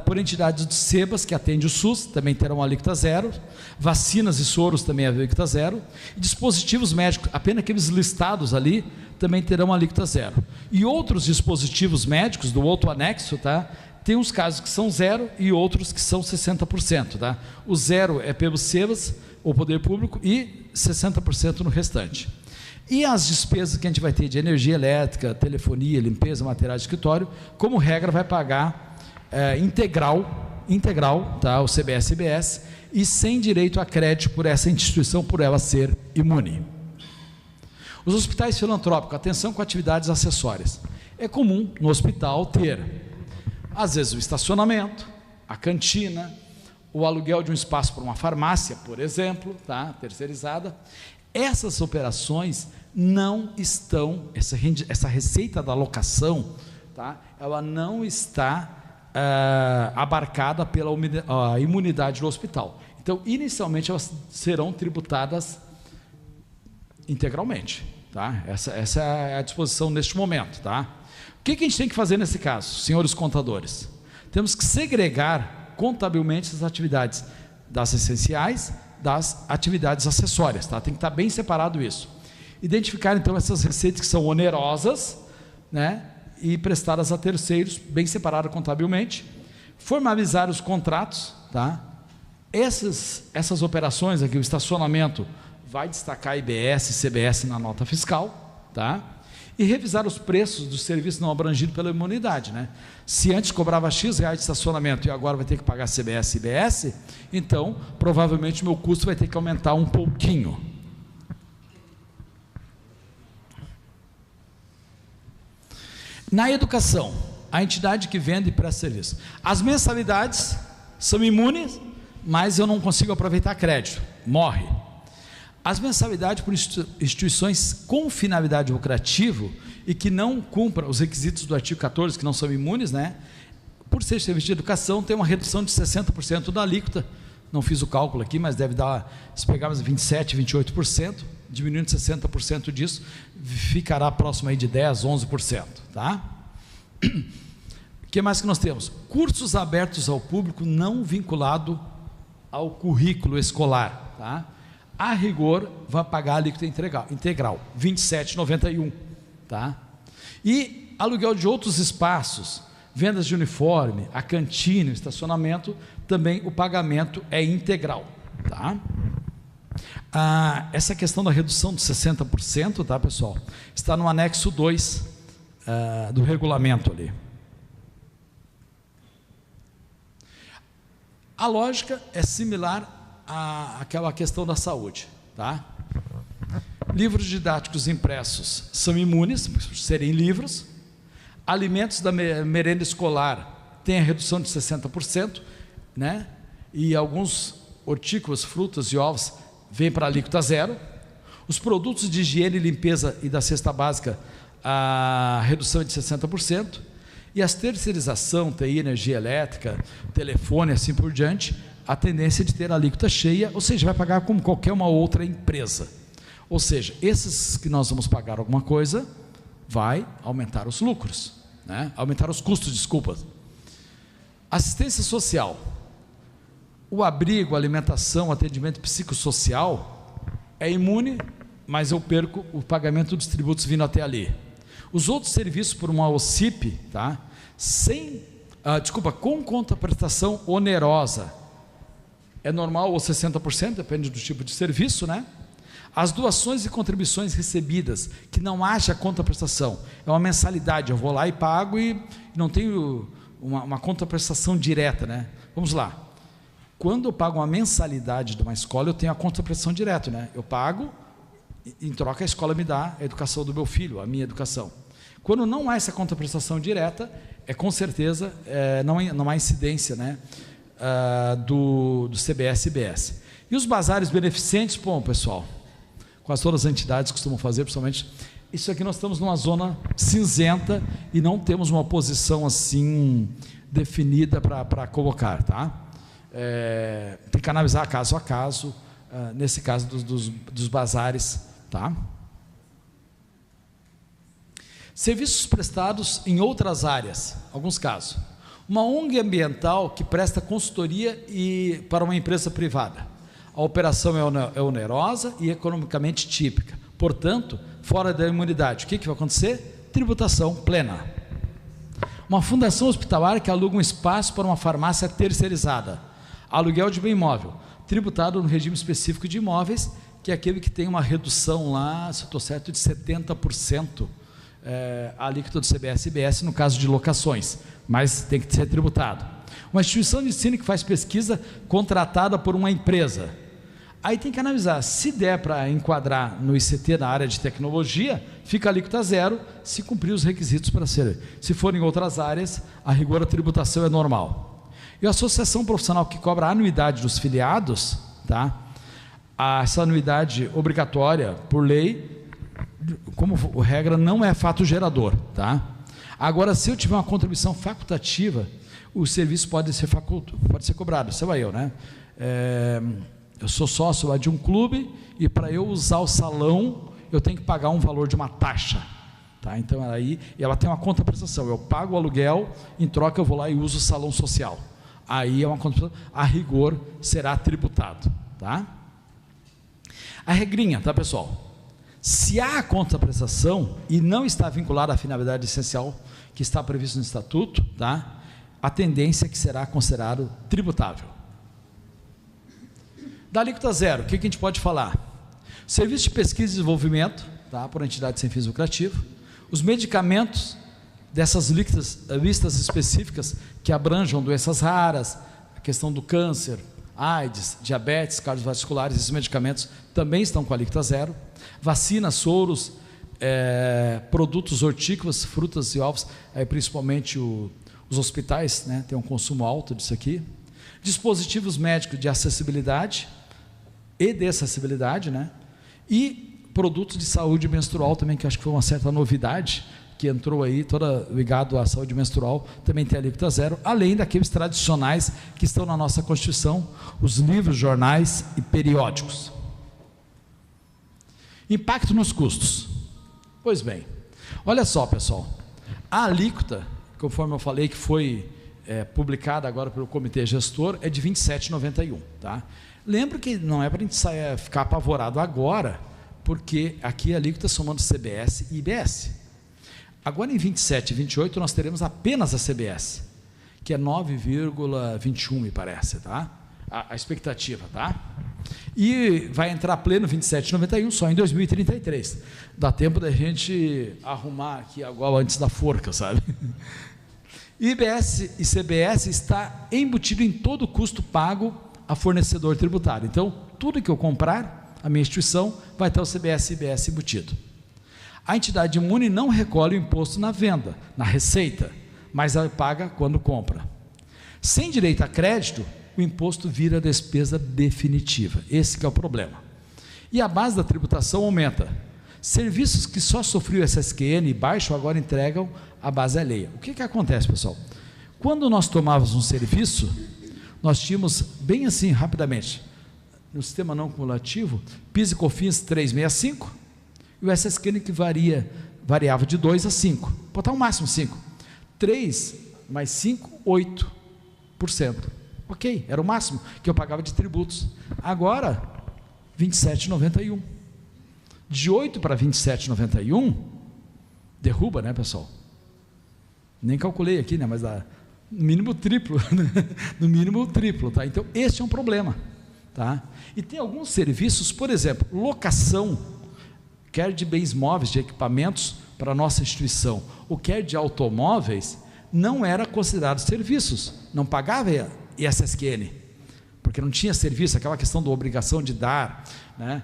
por entidades de SEBAS, que atende o SUS, também terão alíquota zero, vacinas e soros também alíquota zero, e dispositivos médicos, apenas aqueles listados ali, também terão alíquota zero. E outros dispositivos médicos do outro anexo, tá? Tem uns casos que são zero e outros que são 60%, tá? O zero é pelo SEBAS, ou Poder Público, e 60% no restante. E as despesas que a gente vai ter de energia elétrica, telefonia, limpeza, material de escritório, como regra vai pagar integral, tá? O CBS e IBS, e sem direito a crédito por essa instituição, por ela ser imune. Os hospitais filantrópicos, atenção com atividades acessórias. É comum no hospital ter, às vezes, o estacionamento, a cantina, o aluguel de um espaço para uma farmácia, por exemplo, tá? Terceirizada. Essas operações não estão, essa receita da locação, tá? Ela não está abarcada pela imunidade do hospital. Então, inicialmente, elas serão tributadas integralmente, tá? Essa é a disposição neste momento, tá? O que a gente tem que fazer nesse caso, senhores contadores? Temos que segregar contabilmente as atividades das essenciais das atividades acessórias, tá? Tem que estar bem separado isso. Identificar, então, essas receitas que são onerosas, né? E prestadas a terceiros, bem separado contabilmente. Formalizar os contratos, tá? Essas operações aqui, o estacionamento, vai destacar IBS e CBS na nota fiscal, tá? E revisar os preços dos serviços não abrangidos pela imunidade, né? Se antes cobrava X reais de estacionamento e agora vai ter que pagar CBS e IBS, então provavelmente o meu custo vai ter que aumentar um pouquinho. Na educação, a entidade que vende e presta serviço. As mensalidades são imunes, mas eu não consigo aproveitar crédito, morre. As mensalidades por instituições com finalidade lucrativa e que não cumpram os requisitos do artigo 14, que não são imunes, né? Por ser serviço de educação, tem uma redução de 60% da alíquota. Não fiz o cálculo aqui, mas deve dar, se pegarmos 27%, 28%, diminuindo 60% disso, ficará próximo aí de 10%, 11%, tá? O que mais que nós temos? Cursos abertos ao público não vinculado ao currículo escolar, tá? A rigor, vai pagar a alíquota integral, 27,91, tá? E aluguel de outros espaços, vendas de uniforme, a cantina, o estacionamento, também o pagamento é integral, tá? Essa questão da redução de 60%, tá, pessoal? Está no anexo 2 do regulamento ali. A lógica é similar àquela questão da saúde, tá? Livros didáticos impressos são imunes, por serem livros. Alimentos da merenda escolar têm a redução de 60%, né? E alguns hortícolas, frutas e ovos vêm para a alíquota zero. Os produtos de higiene e limpeza e da cesta básica, a redução é de 60%. E as terceirização, TI, energia elétrica, telefone, assim por diante, a tendência é de ter a alíquota cheia, ou seja, vai pagar como qualquer uma outra empresa. Ou seja, esses que nós vamos pagar alguma coisa, vai aumentar os lucros, né? Aumentar os custos, desculpa. Assistência social. O abrigo, alimentação, atendimento psicossocial é imune, mas eu perco o pagamento dos tributos vindo até ali. Os outros serviços por uma OCIP, tá? Com contraprestação onerosa, é normal ou 60%, depende do tipo de serviço, né? As doações e contribuições recebidas, que não haja contraprestação, é uma mensalidade, eu vou lá e pago e não tenho uma contraprestação direta, né? Vamos lá, quando eu pago uma mensalidade de uma escola, eu tenho a contraprestação direta, né? Eu pago, em troca a escola me dá a educação do meu filho, a minha educação. Quando não há essa contraprestação direta, com certeza não há incidência, né, do CBS e IBS. E os bazares beneficentes, bom, pessoal, quase todas as entidades costumam fazer, principalmente, isso aqui nós estamos numa zona cinzenta e não temos uma posição assim definida para colocar, tá? Tem que analisar caso a caso, nesse caso dos bazares, tá? Serviços prestados em outras áreas, alguns casos. Uma ONG ambiental que presta consultoria para uma empresa privada. A operação é onerosa e economicamente típica. Portanto, fora da imunidade. O que vai acontecer? Tributação plena. Uma fundação hospitalar que aluga um espaço para uma farmácia terceirizada. Aluguel de bem imóvel, tributado no regime específico de imóveis, que é aquele que tem uma redução lá, se eu estou certo, de 70%. A alíquota do CBS e IBS no caso de locações, mas tem que ser tributado. Uma instituição de ensino que faz pesquisa contratada por uma empresa, aí tem que analisar, se der para enquadrar no ICT na área de tecnologia, fica a alíquota zero, se cumprir os requisitos para ser. Se for em outras áreas, a rigor a tributação é normal. E a associação profissional que cobra a anuidade dos filiados, tá? Essa anuidade obrigatória por lei, como regra, não é fato gerador, tá? Agora, se eu tiver uma contribuição facultativa, o serviço pode ser cobrado. Isso é eu, né? Eu sou sócio lá de um clube e para eu usar o salão, eu tenho que pagar um valor de uma taxa, tá? Então, aí ela tem uma contraprestação. Eu pago o aluguel, em troca eu vou lá e uso o salão social. Aí é uma contraprestação, a rigor será tributado, tá? A regrinha, tá, pessoal? Se há contraprestação e não está vinculada à finalidade essencial que está previsto no estatuto, tá? A tendência é que será considerado tributável. Da alíquota zero, o que a gente pode falar? Serviço de pesquisa e desenvolvimento, tá? Por entidade sem fins lucrativos, os medicamentos dessas listas específicas que abranjam doenças raras, a questão do câncer, AIDS, diabetes, cardiovasculares, esses medicamentos também estão com a alíquota zero. Vacinas, soros, produtos hortícolas, frutas e ovos, principalmente os hospitais, né, tem um consumo alto disso aqui. Dispositivos médicos de acessibilidade e desacessibilidade, né, e produtos de saúde menstrual também, que acho que foi uma certa novidade, que entrou aí, toda ligado à saúde menstrual, também tem a alíquota zero, além daqueles tradicionais que estão na nossa Constituição, os livros, jornais e periódicos. Impacto nos custos. Pois bem, olha só, pessoal, a alíquota, conforme eu falei que foi publicada agora pelo comitê gestor, é de 27,91, tá? Lembro que não é para a gente ficar apavorado agora, porque aqui a alíquota somando CBS e IBS. Agora em 27 e 28 nós teremos apenas a CBS, que é 9,21, me parece, tá? A expectativa, tá? E vai entrar pleno 27,91 só em 2033. Dá tempo da gente arrumar aqui agora antes da forca, sabe? IBS e CBS está embutido em todo o custo pago a fornecedor tributário. Então, tudo que eu comprar, a minha instituição vai ter o CBS e IBS embutido. A entidade imune não recolhe o imposto na venda, na receita, mas ela paga quando compra. Sem direito a crédito, o imposto vira despesa definitiva. Esse que é o problema. E a base da tributação aumenta. Serviços que só sofriam SSQN baixo agora entregam a base alheia. O que acontece, pessoal? Quando nós tomávamos um serviço, nós tínhamos, bem assim, rapidamente, no sistema não cumulativo, PIS e COFINS 365, e o SSQN que variava de 2 a 5, botar o máximo 5, 3 mais 5, 8%, ok, era o máximo que eu pagava de tributos. Agora, 27,91, de 8 para 27,91, derruba, né, pessoal? Nem calculei aqui, né, mas dá no mínimo triplo, no mínimo triplo, tá? Então, esse é um problema, tá? E tem alguns serviços, por exemplo, locação, quer de bens móveis, de equipamentos para a nossa instituição, ou quer de automóveis, não era considerado serviços, não pagava ISSQN, porque não tinha serviço, aquela questão da obrigação de dar, né,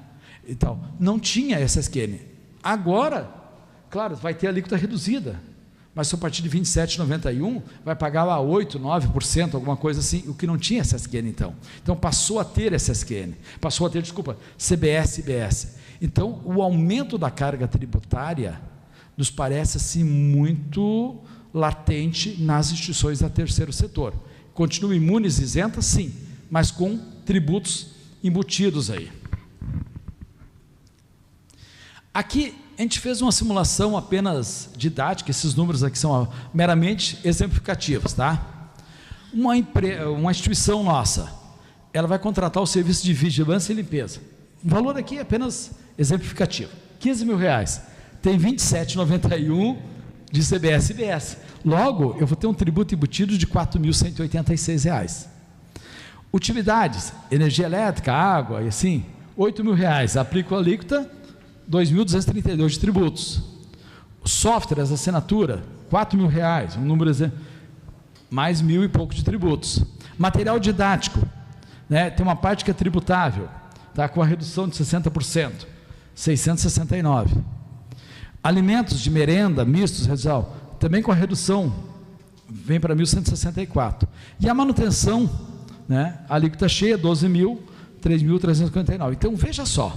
e tal, não tinha ISSQN. Agora, claro, vai ter alíquota reduzida, mas só a partir de 27,91 vai pagar lá 8%, 9%, alguma coisa assim, o que não tinha SSQN então. Então passou a ter SSQN, passou a ter, desculpa, CBS e IBS. Então o aumento da carga tributária nos parece assim muito latente nas instituições da terceiro setor. Continuam imunes, isentas, sim, mas com tributos embutidos aí. Aqui a gente fez uma simulação apenas didática, esses números aqui são meramente exemplificativos, tá? Uma instituição nossa, ela vai contratar o serviço de vigilância e limpeza. O valor aqui é apenas exemplificativo, R$15 mil, tem 27,91 de CBS e IBS. Logo, eu vou ter um tributo embutido de R$4.186. Utilidades, energia elétrica, água e assim, R$8 mil, aplico a alíquota, 2.232 de tributos. Softwares, assinatura, R$4 mil, um número mais 1.000 e pouco de tributos. Material didático, né, tem uma parte que é tributável, tá, com a redução de 60%, 669. Alimentos de merenda, mistos, também com a redução, vem para 1.164. E a manutenção, né, a alíquota cheia, 12 mil, 3.359. Então, veja só,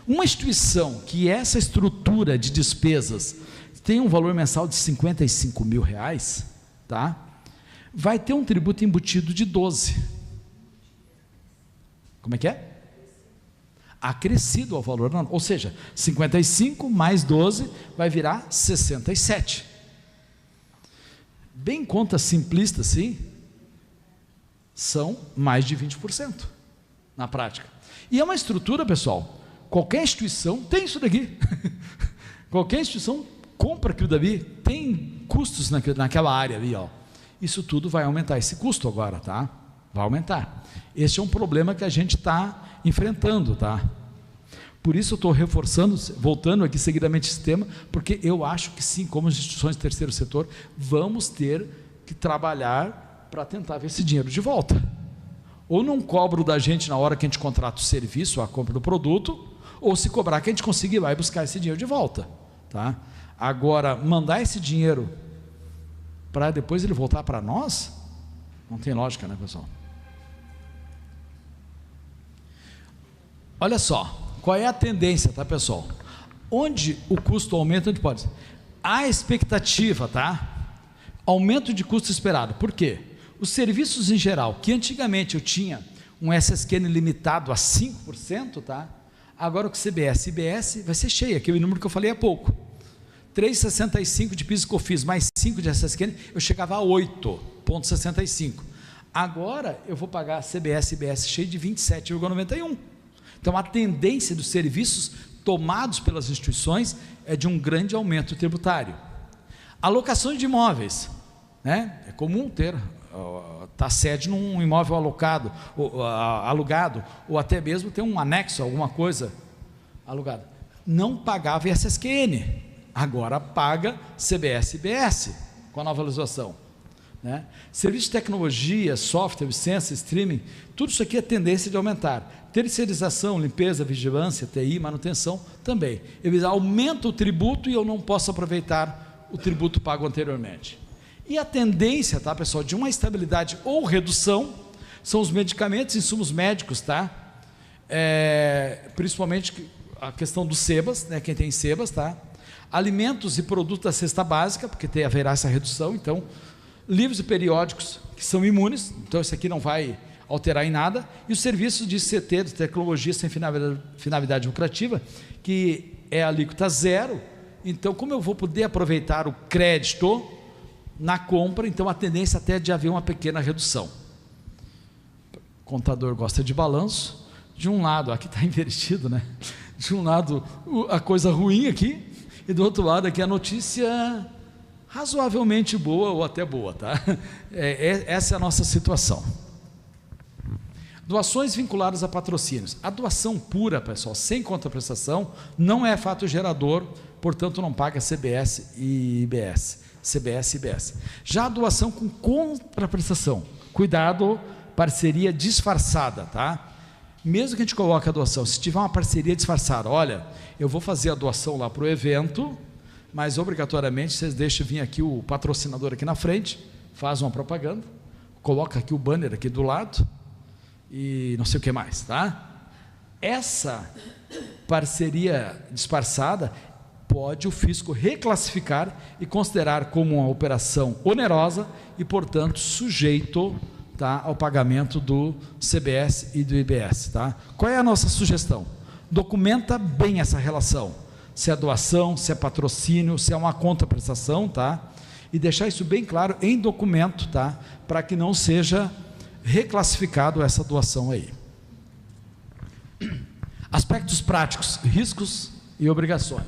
uma instituição que essa estrutura de despesas tem um valor mensal de R$55 mil, tá? Vai ter um tributo embutido de 12. Como é que é? Acrescido ao valor, não, ou seja, 55 mais 12 vai virar 67. Bem conta simplista, sim, são mais de 20% na prática. E é uma estrutura, pessoal, qualquer instituição tem isso daqui. Qualquer instituição compra aquilo dali, tem custos naquela área ali, ó. Isso tudo vai aumentar esse custo agora, tá? Vai aumentar. Esse é um problema que a gente está enfrentando, tá? Por isso eu estou reforçando, voltando aqui seguidamente esse tema, porque eu acho que sim, como as instituições do terceiro setor, vamos ter que trabalhar para tentar ver esse dinheiro de volta. Ou não cobro da gente na hora que a gente contrata o serviço, a compra do produto, ou se cobrar que a gente conseguir vai buscar esse dinheiro de volta, tá? Agora, mandar esse dinheiro para depois ele voltar para nós, não tem lógica, né, pessoal? Olha só, qual é a tendência, tá, pessoal? Onde o custo aumenta, onde pode? A expectativa, tá? Aumento de custo esperado. Por quê? Os serviços em geral, que antigamente eu tinha um SSQN limitado a 5%, tá? Agora com CBS e IBS vai ser cheio, aquele número que eu falei há pouco. 3,65 de PIS e COFINS mais 5 de SSQN, eu chegava a 8,65. Agora eu vou pagar CBS e IBS cheio de 27,91. Então a tendência dos serviços tomados pelas instituições é de um grande aumento tributário. Alocações de imóveis, né? É comum ter tá sede num imóvel alugado, ou até mesmo ter um anexo, alguma coisa alugada. Não pagava ISSQN, agora paga CBS e IBS com a nova legislação. né? Serviço de tecnologia, software, licença, streaming, tudo isso aqui é tendência de aumentar. Terceirização, limpeza, vigilância, TI, manutenção também. Eles aumentam o tributo e eu não posso aproveitar o tributo pago anteriormente. E a tendência, tá, pessoal, de uma estabilidade ou redução são os medicamentos e insumos médicos, tá? Principalmente a questão dos SEBAS, né, quem tem SEBAS, tá? Alimentos e produtos da cesta básica, porque haverá essa redução. Então, livros e periódicos que são imunes, então isso aqui não vai alterar em nada, e os serviços de ICT, de tecnologia sem finalidade lucrativa, que é a alíquota zero. Então, como eu vou poder aproveitar o crédito na compra, então a tendência até é de haver uma pequena redução. O contador gosta de balanço, de um lado, aqui está invertido, né? De um lado a coisa ruim aqui, e do outro lado aqui a notícia razoavelmente boa ou até boa, tá? Essa é a nossa situação. Doações vinculadas a patrocínios. A doação pura, pessoal, sem contraprestação, não é fato gerador, portanto não paga CBS e IBS. CBS e IBS. Já a doação com contraprestação, cuidado, parceria disfarçada, tá? Mesmo que a gente coloque a doação, se tiver uma parceria disfarçada, olha, eu vou fazer a doação lá para o evento, mas obrigatoriamente vocês deixam vir aqui o patrocinador aqui na frente, faz uma propaganda, coloca aqui o banner aqui do lado, e não sei o que mais, tá? Essa parceria disfarçada pode o fisco reclassificar e considerar como uma operação onerosa e, portanto, sujeito, tá, ao pagamento do CBS e do IBS, tá? Qual é a nossa sugestão? Documenta bem essa relação, se é doação, se é patrocínio, se é uma contraprestação, tá? E deixar isso bem claro em documento, tá? Para que não seja reclassificado essa doação aí. Aspectos práticos, riscos e obrigações.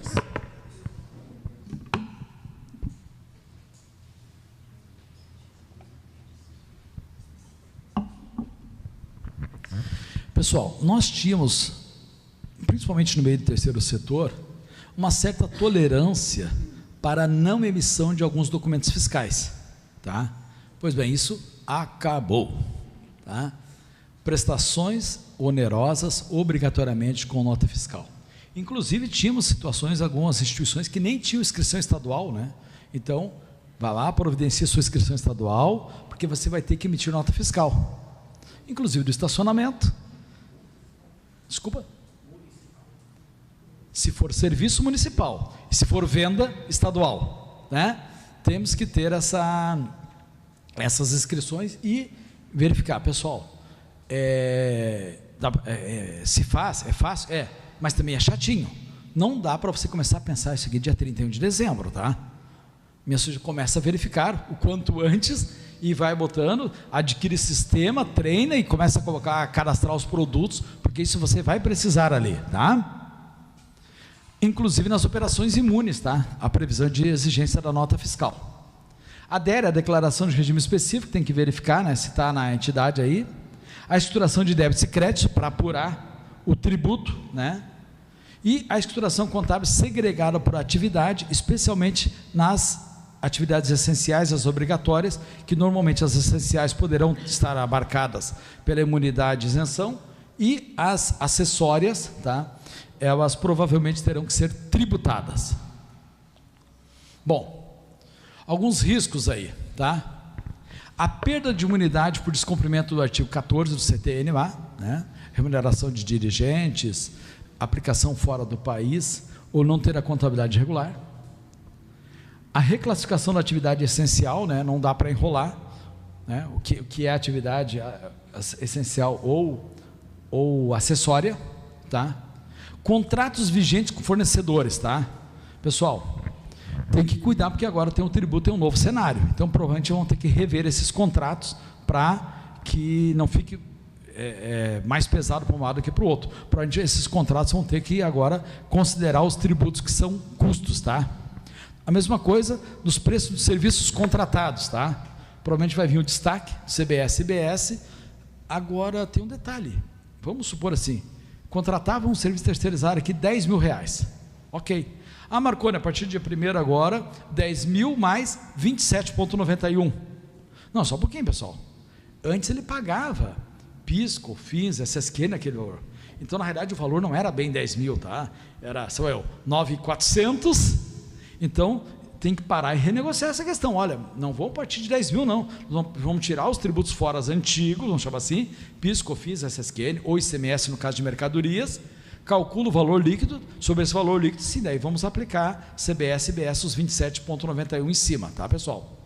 Pessoal, nós tínhamos, principalmente no meio do terceiro setor, uma certa tolerância para a não emissão de alguns documentos fiscais, tá? Pois bem, isso acabou, tá? Prestações onerosas obrigatoriamente com nota fiscal. Inclusive tínhamos situações, algumas instituições que nem tinham inscrição estadual, né? Então, vá lá, providencia sua inscrição estadual, porque você vai ter que emitir nota fiscal, inclusive do estacionamento. Desculpa? Se for serviço municipal, e se for venda estadual, né? Temos que ter essas inscrições e verificar, pessoal, se faz, é fácil? É, mas também é chatinho, não dá para você começar a pensar isso aqui dia 31 de dezembro, tá? Começa a verificar o quanto antes e vai botando, adquire sistema, treina e começa a colocar, a cadastrar os produtos, porque isso você vai precisar ali, tá? Inclusive nas operações imunes, tá? A previsão de exigência da nota fiscal. Adere à declaração de regime específico, tem que verificar, né, se está na entidade aí. A escrituração de débitos e créditos para apurar o tributo, né? E a escrituração contábil segregada por atividade, especialmente nas atividades essenciais, as obrigatórias, que normalmente as essenciais poderão estar abarcadas pela imunidade e isenção, e as acessórias, tá? Elas provavelmente terão que ser tributadas. Bom, alguns riscos aí, tá? A perda de imunidade por descumprimento do artigo 14 do CTN-A, né? Remuneração de dirigentes, aplicação fora do país, ou não ter a contabilidade regular. A reclassificação da atividade essencial, né? Não dá para enrolar, né? O que é atividade essencial ou acessória, tá? Contratos vigentes com fornecedores, tá? Pessoal, tem que cuidar, porque agora tem um tributo, tem um novo cenário, então provavelmente vão ter que rever esses contratos para que não fique mais pesado para um lado que para o outro. Provavelmente esses contratos vão ter que agora considerar os tributos que são custos, tá? A mesma coisa dos preços dos serviços contratados, tá? Provavelmente vai vir o destaque, CBS e IBS. Agora tem um detalhe, vamos supor assim, contratava um serviço terceirizado aqui, R$10 mil, ok. Marconi, a partir do dia 1º agora, 10 mil mais 27,91. Não, só um pouquinho, pessoal. Antes ele pagava PIS, COFINS, SSQ naquele valor. Então, na realidade, o valor não era bem 10 mil, tá? Era, sei lá, 9.400. Então, tem que parar e renegociar essa questão. Olha, não vamos partir de 10 mil, não. Vamos tirar os tributos fora antigos, vamos chamar assim, PIS, COFINS, SSQN, ou ICMS no caso de mercadorias, calcula o valor líquido, sobre esse valor líquido, sim, daí vamos aplicar CBS e IBS os 27,91 em cima, tá, pessoal?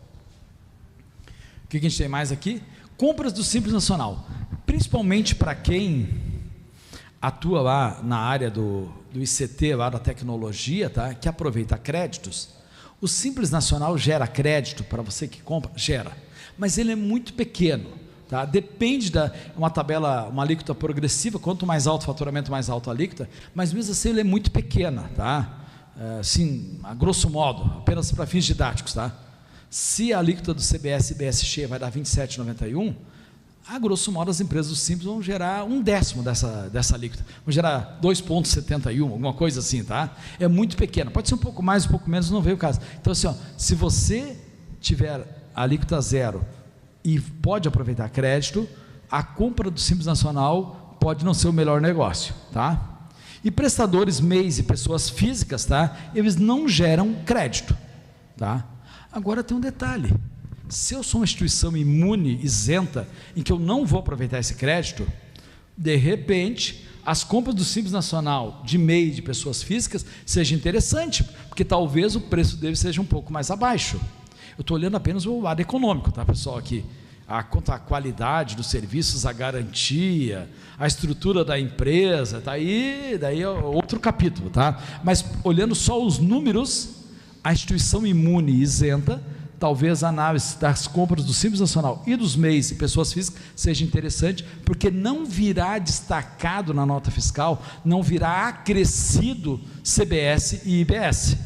O que a gente tem mais aqui? Compras do Simples Nacional, principalmente para quem atua lá na área do ICT, lá da tecnologia, tá? Que aproveita créditos. O Simples Nacional gera crédito para você que compra? Gera, mas ele é muito pequeno, tá? Depende uma tabela, uma alíquota progressiva, quanto mais alto o faturamento, mais alta a alíquota, mas mesmo assim ele é muito pequena, tá? Assim, a grosso modo, apenas para fins didáticos, tá? Se a alíquota do CBS e BSC vai dar 27,91, a grosso modo as empresas do Simples vão gerar 1/10 dessa alíquota, vão gerar 2,71, alguma coisa assim, tá? É muito pequeno, pode ser um pouco mais, um pouco menos, não veio o caso. Então assim, ó, se você tiver a alíquota zero e pode aproveitar crédito, a compra do Simples Nacional pode não ser o melhor negócio, tá? E prestadores MEIs e pessoas físicas, tá? Eles não geram crédito, tá? Agora tem um detalhe, se eu sou uma instituição imune, isenta, em que eu não vou aproveitar esse crédito, de repente, as compras do Simples Nacional de MEI de pessoas físicas seja interessante, porque talvez o preço dele seja um pouco mais abaixo. Eu estou olhando apenas o lado econômico, tá, pessoal, aqui. Quanto à qualidade dos serviços, a garantia, a estrutura da empresa, tá aí, daí é outro capítulo, tá? Mas olhando só os números, a instituição imune e isenta, talvez a análise das compras do Simples Nacional e dos MEIs e pessoas físicas seja interessante, porque não virá destacado na nota fiscal, não virá acrescido CBS e IBS.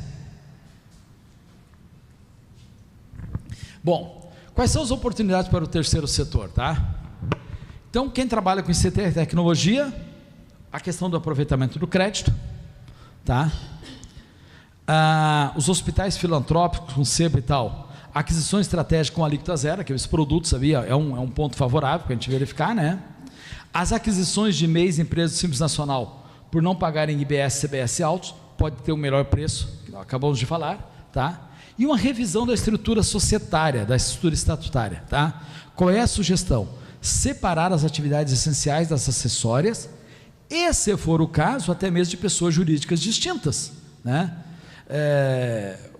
Bom, quais são as oportunidades para o terceiro setor, tá? Então, quem trabalha com ICT e tecnologia, a questão do aproveitamento do crédito, tá? Os hospitais filantrópicos com sebo e tal, aquisição estratégica com alíquota zero, aqueles produtos, sabia? É um ponto favorável para a gente verificar, né? As aquisições de MEIs e empresas do Simples Nacional, por não pagarem IBS e CBS altos, pode ter um melhor preço, que nós acabamos de falar, tá? E uma revisão da estrutura societária, da estrutura estatutária, tá? Qual é a sugestão? Separar as atividades essenciais das acessórias e, se for o caso, até mesmo de pessoas jurídicas distintas, né?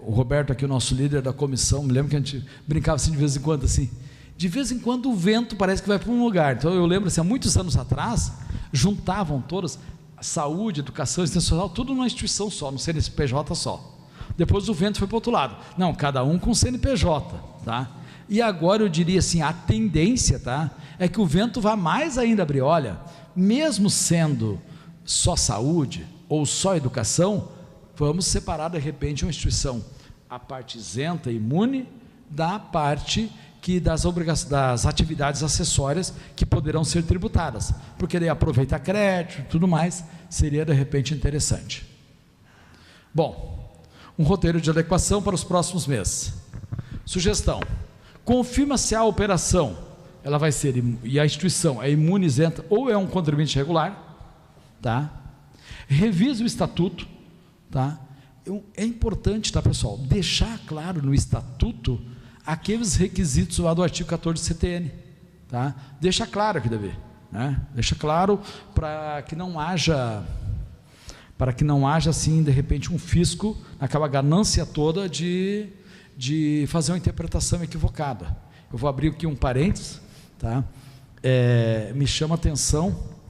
O Roberto aqui, o nosso líder da comissão, me lembro que a gente brincava assim de vez em quando, assim, de vez em quando o vento parece que vai para um lugar. Então eu lembro assim, há muitos anos atrás, juntavam todas, saúde, educação, extensão social, tudo numa instituição só, no CNPJ só. Depois o vento foi para o outro lado, não, cada um com CNPJ, tá? E agora eu diria assim, a tendência, tá, é que o vento vá mais ainda abrir, olha, mesmo sendo só saúde ou só educação, vamos separar de repente uma instituição, a parte isenta, imune, da parte das atividades acessórias que poderão ser tributadas, porque daí aproveita crédito e tudo mais, seria de repente interessante. Bom, um roteiro de adequação para os próximos meses. Sugestão: confirma se a operação, ela vai ser, e a instituição é imune, isenta, ou é um contribuinte regular, tá? Revisa o estatuto, tá? É importante, tá, pessoal, deixar claro no estatuto aqueles requisitos lá do artigo 14 do CTN, tá? Deixa claro aqui, deve, né? Deixa claro para que não haja assim, de repente, um fisco, aquela ganância toda de fazer uma interpretação equivocada. Eu vou abrir aqui um parênteses, tá? Me chama a atenção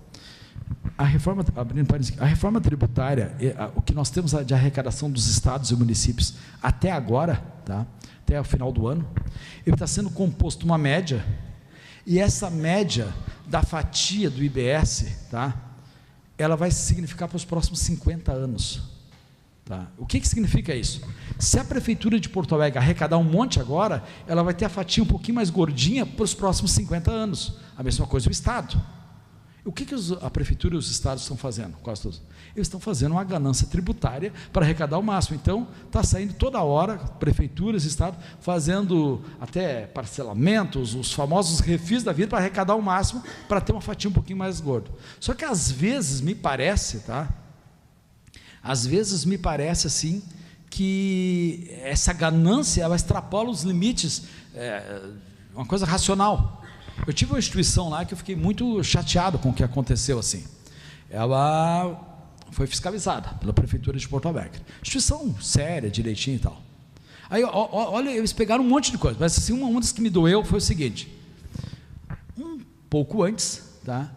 a reforma tributária, o que nós temos de arrecadação dos estados e municípios até agora, tá? Até o final do ano, ele está sendo composto uma média, e essa média da fatia do IBS, tá? Ela vai significar para os próximos 50 anos. Tá? O que significa isso? Se a Prefeitura de Porto Alegre arrecadar um monte agora, ela vai ter a fatia um pouquinho mais gordinha para os próximos 50 anos. A mesma coisa o Estado. O que a prefeitura e os estados estão fazendo? Quase todos. Eles estão fazendo uma ganância tributária para arrecadar o máximo. Então, está saindo toda hora, prefeituras, estados, fazendo até parcelamentos, os famosos refis da vida para arrecadar o máximo, para ter uma fatia um pouquinho mais gorda. Só que às vezes me parece, tá? Às vezes me parece assim, que essa ganância, ela extrapola os limites, uma coisa racional. Eu tive uma instituição lá que eu fiquei muito chateado com o que aconteceu assim. Ela foi fiscalizada pela prefeitura de Porto Alegre. Instituição séria, direitinho e tal. Aí, olha, eles pegaram um monte de coisa, mas assim, uma das que me doeu foi o seguinte: um pouco antes, tá,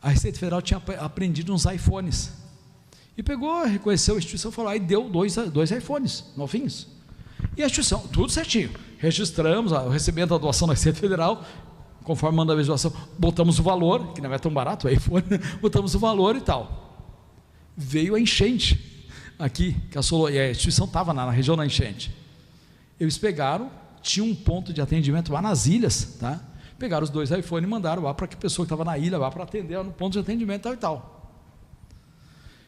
a Receita Federal tinha apreendido uns iPhones. E pegou, reconheceu a instituição, falou, aí deu dois iPhones novinhos. E a instituição, tudo certinho. Registramos o recebimento da doação da Receita Federal, conforme manda a legislação, botamos o valor, que não é tão barato o iPhone, botamos o valor e tal. Veio a enchente aqui, que assolou, e a instituição estava na região da enchente. Eles pegaram, tinha um ponto de atendimento lá nas ilhas, tá? Pegaram os 2 iPhones e mandaram lá para que a pessoa que estava na ilha, lá para atender no ponto de atendimento tal e tal.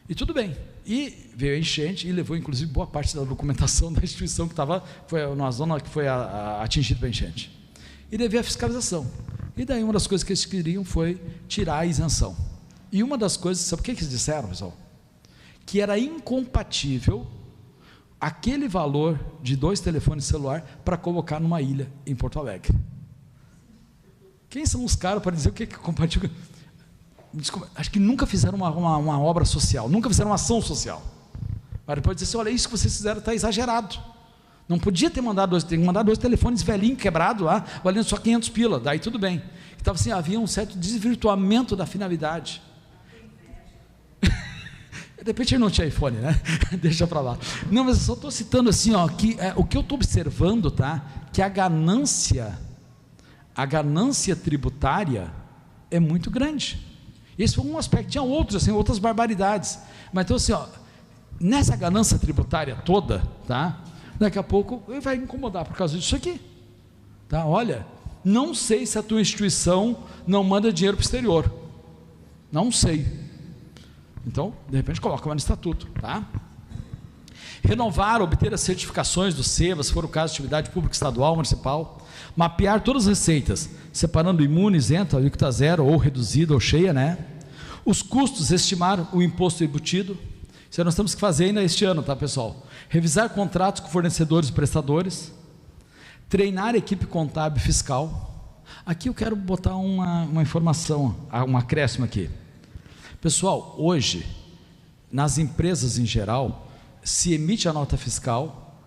E tudo bem. E veio a enchente e levou, inclusive, boa parte da documentação da instituição que estava, foi uma zona que foi atingida pela enchente. E devia a fiscalização. E daí uma das coisas que eles queriam foi tirar a isenção. E uma das coisas, sabe o que eles disseram, pessoal? Que era incompatível aquele valor de 2 telefones celular para colocar numa ilha em Porto Alegre. Quem são os caras para dizer o que é compatível? Desculpa, acho que nunca fizeram uma obra social, nunca fizeram uma ação social. Mas depois dizer assim, olha, isso que vocês fizeram está exagerado. Não podia ter mandado tem que mandar 2 telefones velhinhos, quebrados lá, valendo só 500 pila, daí tudo bem. Então assim, havia um certo desvirtuamento da finalidade. De repente ele não tinha iPhone, né? Deixa para lá. Não, mas eu só estou citando assim, ó, que o que eu estou observando, tá? Que a ganância tributária é muito grande. Esse foi um aspecto, tinha outros, assim, outras barbaridades. Mas então assim, ó, nessa ganância tributária toda, tá? Daqui a pouco ele vai incomodar por causa disso aqui. Tá? Olha, não sei se a tua instituição não manda dinheiro para o exterior. Não sei. Então, de repente, coloca lá no estatuto. Tá? Renovar, obter as certificações do SEBA, se for o caso de atividade pública estadual, municipal. Mapear todas as receitas, separando imune, isento, alíquota zero, ou reduzida, ou cheia, né? Os custos, estimar o imposto embutido. Isso nós temos que fazer ainda este ano, tá, pessoal? Revisar contratos com fornecedores e prestadores. Treinar a equipe contábil e fiscal. Aqui eu quero botar uma informação, um acréscimo aqui. Pessoal, hoje, nas empresas em geral, se emite a nota fiscal,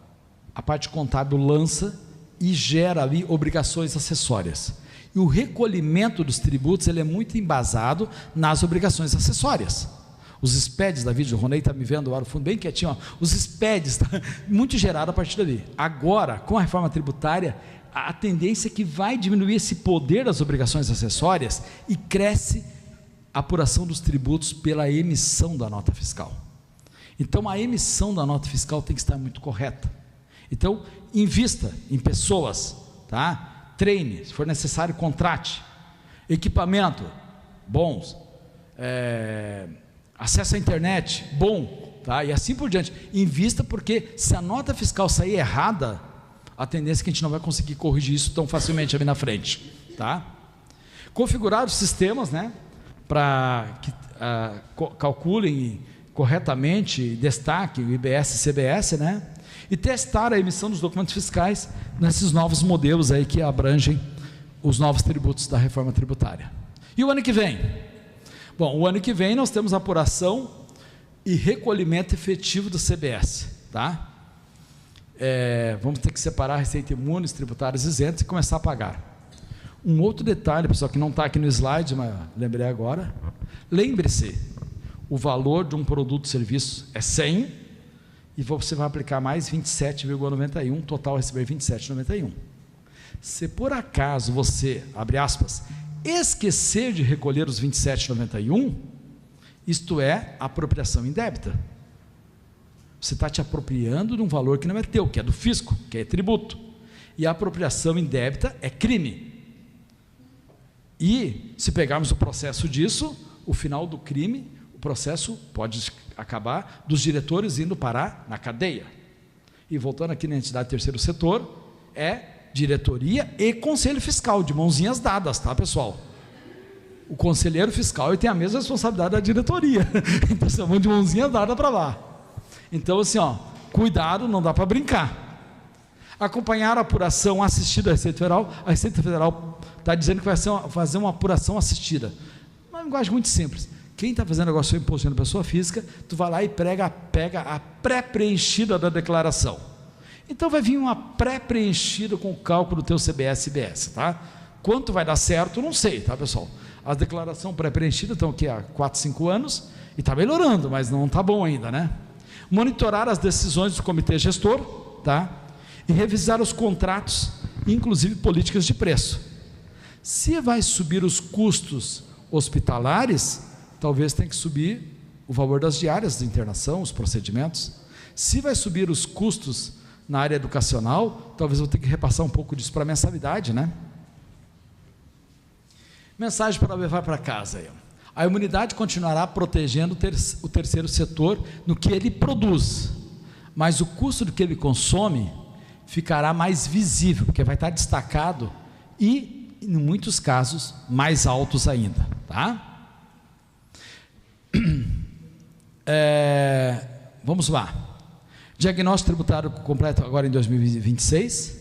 a parte contábil lança e gera ali obrigações acessórias. E o recolhimento dos tributos, ele é muito embasado nas obrigações acessórias. Os SPEDs da vida, o Ronei está me vendo lá no fundo, bem quietinho, ó. Os SPEDs, tá muito gerado a partir dali. Agora, com a reforma tributária, a tendência é que vai diminuir esse poder das obrigações acessórias e cresce a apuração dos tributos pela emissão da nota fiscal. Então, a emissão da nota fiscal tem que estar muito correta. Então, invista em pessoas, tá? Treine, se for necessário, contrate. Equipamento, bons. Acesso à internet, bom, tá? E assim por diante. Invista, porque se a nota fiscal sair errada, a tendência é que a gente não vai conseguir corrigir isso tão facilmente ali na frente, tá? Configurar os sistemas, né? Para que calculem corretamente, destaque o IBS e CBS, né? E testar a emissão dos documentos fiscais nesses novos modelos aí que abrangem os novos tributos da reforma tributária. E o ano que vem? Bom, o ano que vem nós temos apuração e recolhimento efetivo do CBS, tá? Vamos ter que separar receita imune, tributários isentos e começar a pagar. Um outro detalhe, pessoal, que não está aqui no slide, mas lembrei agora. Lembre-se, o valor de um produto ou serviço é 100 e você vai aplicar mais 27,91, total receber 27,91. Se por acaso você, abre aspas, esquecer de recolher os 27,91, isto é apropriação indébita. Você está te apropriando de um valor que não é teu, que é do fisco, que é tributo. E a apropriação indébita é crime. E se pegarmos o processo disso, o final do crime, o processo pode acabar dos diretores indo parar na cadeia. E voltando aqui na entidade terceiro setor, é diretoria e conselho fiscal, de mãozinhas dadas, tá, pessoal? O conselheiro fiscal ele tem a mesma responsabilidade da diretoria, então vocês vão de mãozinha dada para lá. Então assim, ó, cuidado, não dá para brincar. Acompanhar a apuração assistida da Receita Federal. A Receita Federal está dizendo que vai fazer uma apuração assistida. Uma linguagem muito simples. Quem está fazendo negócio de imposto de pessoa física, tu vai lá e pega a pré-preenchida da declaração. Então vai vir uma pré-preenchida com o cálculo do teu CBS e IBS, tá? Quanto vai dar certo, não sei, tá, pessoal? As declarações pré-preenchidas estão aqui há 4, 5 anos e está melhorando, mas não está bom ainda, né? Monitorar as decisões do comitê gestor, tá? E revisar os contratos, inclusive políticas de preço. Se vai subir os custos hospitalares, talvez tenha que subir o valor das diárias de internação, os procedimentos. Se vai subir os custos na área educacional, talvez eu tenha que repassar um pouco disso para a mensalidade, né? Mensagem para levar para casa aí. A imunidade continuará protegendo o terceiro setor no que ele produz, mas o custo do que ele consome ficará mais visível, porque vai estar destacado e, em muitos casos, mais altos ainda, tá? Vamos lá. Diagnóstico tributário completo agora em 2026.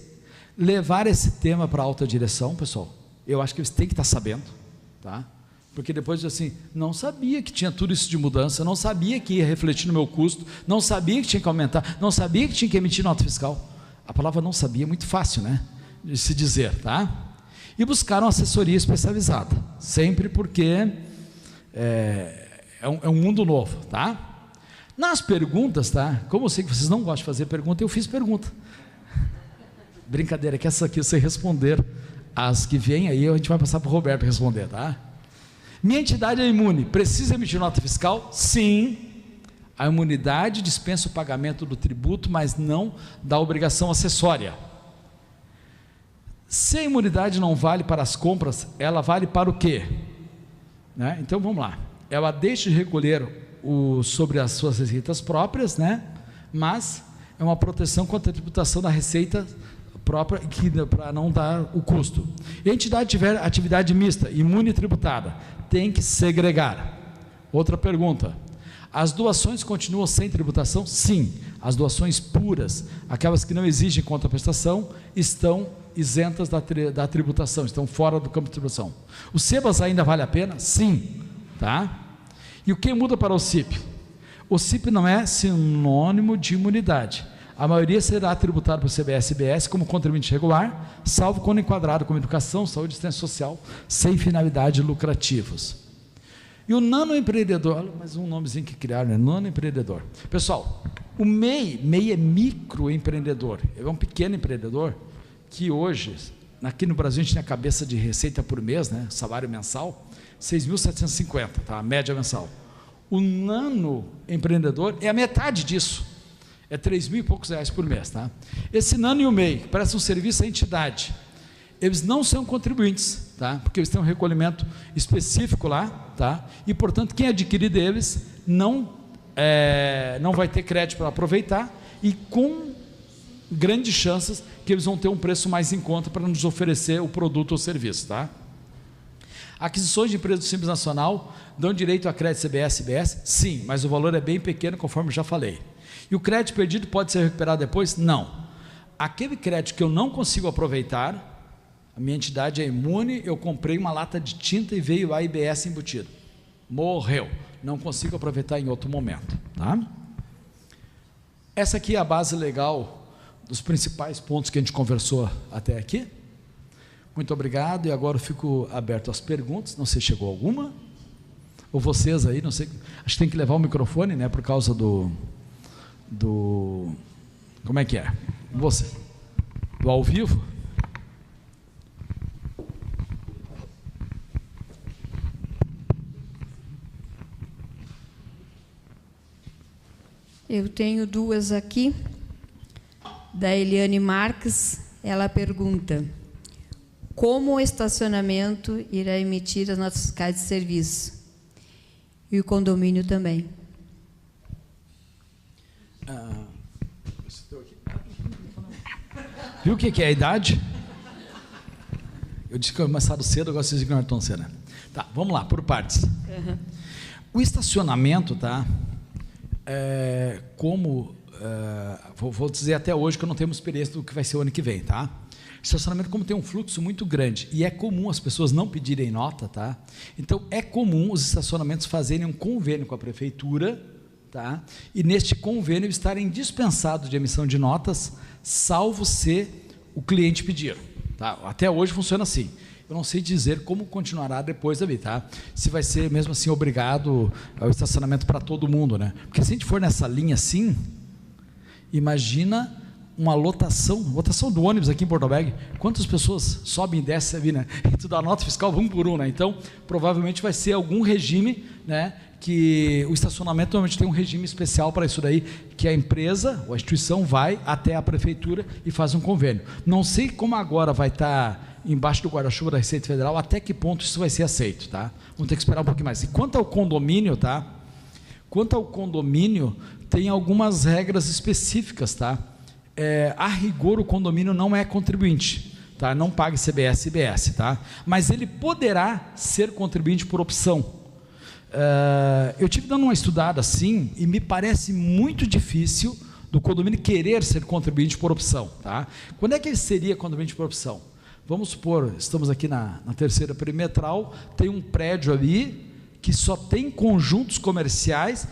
Levar esse tema para a alta direção, pessoal. Eu acho que eles têm que estar sabendo, tá? Porque depois assim, não sabia que tinha tudo isso de mudança, não sabia que ia refletir no meu custo, não sabia que tinha que aumentar, não sabia que tinha que emitir nota fiscal. A palavra não sabia é muito fácil, né? De se dizer, tá? E buscaram assessoria especializada, sempre porque é um mundo novo, tá? Nas perguntas, tá? Como eu sei que vocês não gostam de fazer pergunta, eu fiz pergunta. Brincadeira, que essa aqui você responder. As que vêm aí, a gente vai passar para o Roberto responder, tá? Minha entidade é imune, precisa emitir nota fiscal? Sim. A imunidade dispensa o pagamento do tributo, mas não da obrigação acessória. Se a imunidade não vale para as compras, ela vale para o quê? Né? Então vamos lá. Ela deixa de recolher sobre as suas receitas próprias, né? Mas é uma proteção contra a tributação da receita própria, para não dar o custo. E a entidade tiver atividade mista, imune tributada, tem que segregar. Outra pergunta: as doações continuam sem tributação? Sim. As doações puras, aquelas que não exigem contraprestação, estão isentas da tributação, estão fora do campo de tributação. O SEBAS ainda vale a pena? Sim. Tá? E o que muda para o CIP? O CIP não é sinônimo de imunidade. A maioria será tributado pelo CBS e IBS como contribuinte regular, salvo quando enquadrado como educação, saúde e assistência social, sem finalidade lucrativas. E o nanoempreendedor, olha mais um nomezinho que criaram, né? Nanoempreendedor. Pessoal, o MEI é microempreendedor, é um pequeno empreendedor que hoje, aqui no Brasil a gente tem a cabeça de receita por mês, né? Salário mensal, 6.750, tá? A média mensal. O nanoempreendedor é a metade disso. É 3.000 e poucos reais por mês, tá? Esse nano e o MEI prestam serviço à entidade. Eles não são contribuintes, tá? Porque eles têm um recolhimento específico lá, tá? E, portanto, quem adquirir deles não vai ter crédito para aproveitar e com grandes chances que eles vão ter um preço mais em conta para nos oferecer o produto ou serviço, tá? Aquisições de empresas do Simples Nacional dão direito a crédito CBS e IBS? Sim, mas o valor é bem pequeno, conforme eu já falei. E o crédito perdido pode ser recuperado depois? Não. Aquele crédito que eu não consigo aproveitar, a minha entidade é imune, eu comprei uma lata de tinta e veio a IBS embutido. Morreu. Não consigo aproveitar em outro momento. Tá? Essa aqui é a base legal dos principais pontos que a gente conversou até aqui. Muito obrigado, e agora eu fico aberto às perguntas. Não sei se chegou alguma. Ou vocês aí, não sei. Acho que tem que levar o microfone, né, por causa do como é que é? Você? Do ao vivo? Eu tenho duas aqui. Da Eliane Marques, ela pergunta: como o estacionamento irá emitir as notas fiscais de serviço? E o condomínio também. Viu o que é a idade? Eu disse que eu começaram cedo, agora vocês dizem que não é tão cedo. Tá, vamos lá, por partes. Uhum. O estacionamento, tá? Vou dizer até hoje que eu não tenho experiência do que vai ser o ano que vem, tá? Estacionamento, como tem um fluxo muito grande e é comum as pessoas não pedirem nota, tá? Então é comum os estacionamentos fazerem um convênio com a prefeitura, tá? E neste convênio estarem dispensados de emissão de notas, salvo se o cliente pedir, tá? Até hoje funciona assim. Eu não sei dizer como continuará depois ali, tá? Se vai ser mesmo assim obrigado ao estacionamento para todo mundo, né? Porque se a gente for nessa linha assim, imagina uma lotação do ônibus aqui em Porto Alegre, quantas pessoas sobem e descem ali, né? E tu dá nota fiscal um por um, né? Então, provavelmente vai ser algum regime, né? Que o estacionamento normalmente tem um regime especial para isso daí, que a empresa ou a instituição vai até a prefeitura e faz um convênio. Não sei como agora vai estar embaixo do guarda-chuva da Receita Federal, até que ponto isso vai ser aceito, tá? Vamos ter que esperar um pouquinho mais. E quanto ao condomínio, tá? Quanto ao condomínio, tem algumas regras específicas, tá? A rigor, o condomínio não é contribuinte, tá? Não paga CBS e IBS, tá? Mas ele poderá ser contribuinte por opção. Eu tive dando uma estudada assim, e me parece muito difícil do condomínio querer ser contribuinte por opção, tá? Quando é que ele seria contribuinte por opção? Vamos supor, estamos aqui na terceira perimetral, tem um prédio ali que só tem conjuntos comerciais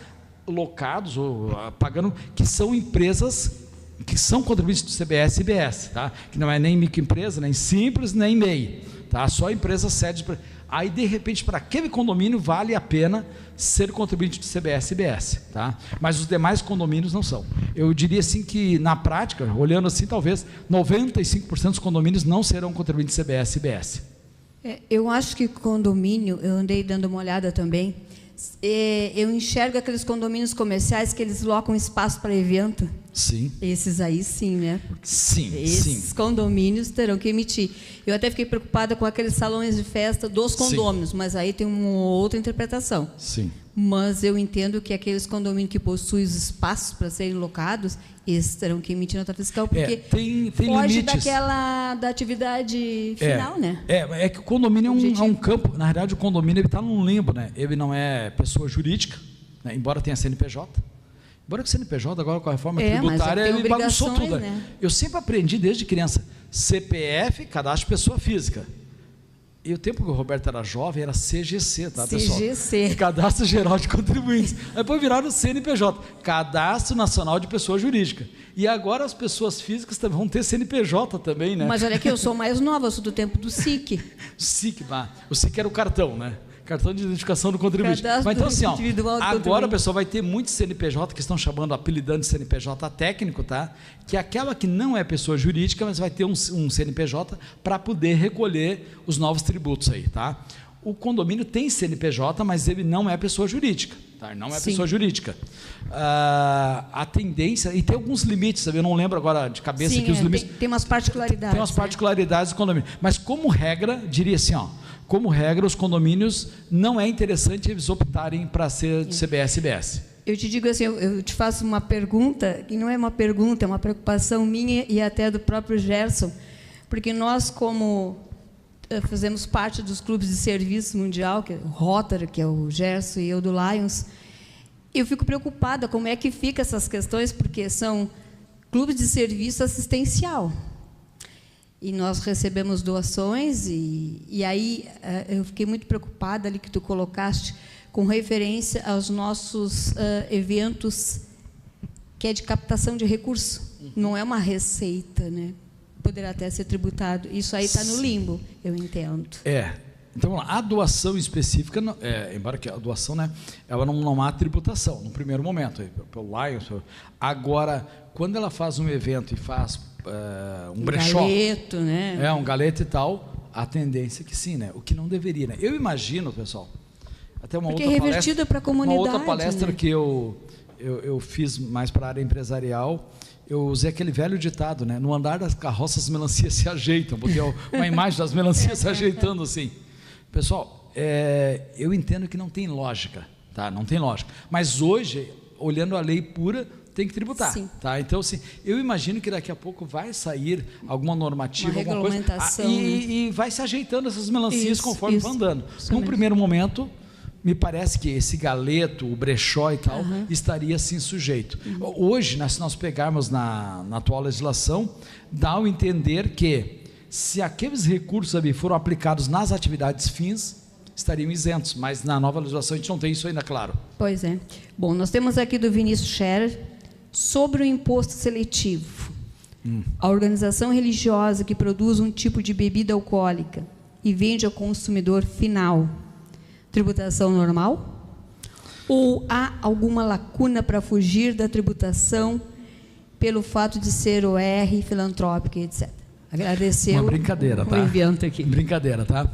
locados ou pagando, que são empresas que são contribuintes do CBS e IBS, tá? Que não é nem microempresa, nem simples, nem MEI, tá? Só empresas sedes. Aí, de repente, para aquele condomínio vale a pena ser contribuinte do CBS e IBS, tá? Mas os demais condomínios não são. Eu diria assim que, na prática, olhando assim, talvez 95% dos condomínios não serão contribuintes do CBS e IBS. Eu acho que condomínio, eu andei dando uma olhada também, eu enxergo aqueles condomínios comerciais que eles locam espaço para evento. Sim. Esses aí sim, né? Sim, esses condomínios terão que emitir. Eu até fiquei preocupada com aqueles salões de festa dos condôminos, sim, mas aí tem uma outra interpretação. Sim. Mas eu entendo que aqueles condomínios que possuem os espaços para serem locados, esses terão que emitir nota fiscal, porque tem foge limites. Da atividade final, né? É que o condomínio é um campo, na realidade o condomínio está num limbo, né? Ele não é pessoa jurídica, né? Embora tenha CNPJ. Embora que o CNPJ agora com a reforma tributária ele bagunçou tudo. Né? Eu sempre aprendi desde criança, CPF, cadastro pessoa física. E o tempo que o Roberto era jovem era CGC, tá, pessoal? CGC. Cadastro Geral de Contribuintes. Depois viraram o CNPJ, Cadastro Nacional de Pessoa Jurídica. E agora as pessoas físicas também vão ter CNPJ também, né? Mas olha aqui, eu sou mais nova, eu sou do tempo do SIC. O SIC era o cartão, né? Cartão de identificação do contribuinte. Mas então assim, ó, agora, pessoal, vai ter muitos CNPJ que estão chamando, apelidando de CNPJ técnico, tá? Que é aquela que não é pessoa jurídica, mas vai ter um CNPJ para poder recolher os novos tributos aí, tá? O condomínio tem CNPJ, mas ele não é pessoa jurídica, tá? Não é Sim. pessoa jurídica. A tendência, e tem alguns limites, sabe? Eu não lembro agora de cabeça aqui os limites. Tem umas particularidades. Tem umas particularidades do condomínio. Mas como regra, diria assim, ó, como regra, os condomínios não é interessante eles optarem para ser de CBS e IBS. Eu te digo assim, eu te faço uma pergunta, que não é uma pergunta, é uma preocupação minha e até do próprio Gerson, porque nós, como fazemos parte dos clubes de serviço mundial, que é o Rotary, que é o Gerson e eu do Lions, eu fico preocupada como é que fica essas questões, porque são clubes de serviço assistencial. E nós recebemos doações, e aí eu fiquei muito preocupada ali que tu colocaste com referência aos nossos eventos, que é de captação de recurso. Não é uma receita, né? Poderá até ser tributado. Isso aí está no limbo, eu entendo. Então, a doação específica, embora que a doação, né, ela não há tributação, no primeiro momento, pelo Lions. Agora, quando ela faz um evento e faz um brechó, galeto, né? Um galeto e tal, a tendência é que sim, né? O que não deveria, né? Eu imagino, pessoal, até uma outra palestra, para a comunidade, uma outra palestra, né, que eu fiz mais para a área empresarial. Eu usei aquele velho ditado, né? No andar das carroças, as melancias se ajeitam. Botei uma imagem das melancias se ajeitando assim. Pessoal, eu entendo que não tem lógica, tá? Não tem lógica. Mas hoje, olhando a lei pura, tem que tributar. Sim. Tá? Então, assim, eu imagino que daqui a pouco vai sair alguma normativa, alguma coisa, e vai se ajeitando essas melancias conforme vão andando. Num primeiro momento, me parece que esse galeto, o brechó e tal, estaria assim sujeito. Hoje, se nós pegarmos na atual legislação, dá ao entender que, se aqueles recursos ali foram aplicados nas atividades fins, estariam isentos, mas na nova legislação a gente não tem isso ainda claro. Pois é. Bom, nós temos aqui do Vinícius Scherer, sobre o imposto seletivo. A organização religiosa que produz um tipo de bebida alcoólica e vende ao consumidor final, tributação normal? Ou há alguma lacuna para fugir da tributação pelo fato de ser OR, filantrópica, etc.? Agradeceu. Uma brincadeira, tá? O evento aqui. Brincadeira, tá?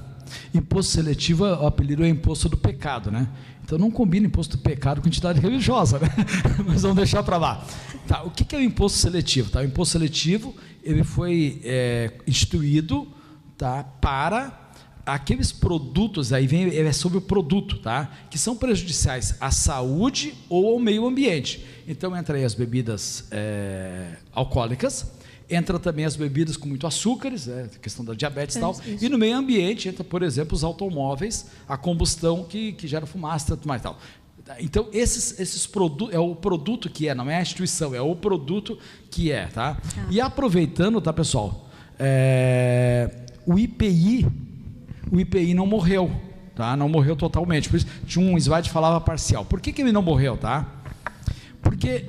Imposto seletivo, o apelido é imposto do pecado, né? Então não combina imposto do pecado com entidade religiosa, né? Mas vamos deixar para lá. Tá, o que é o imposto seletivo? Tá? O imposto seletivo, ele foi instituído, tá, para aqueles produtos, aí vem, é sobre o produto, tá, que são prejudiciais à saúde ou ao meio ambiente. Então entra aí as bebidas alcoólicas, entra também as bebidas com muito açúcares, questão da diabetes e tal, isso. e no meio ambiente entra, por exemplo, os automóveis, a combustão que gera fumaça, tanto mais tal. Então, esses produtos, é o produto que não é a instituição, é o produto que tá? E aproveitando, tá, pessoal, o IPI não morreu, tá? Não morreu totalmente, por isso tinha um slide que falava parcial. Por que ele não morreu, tá? Porque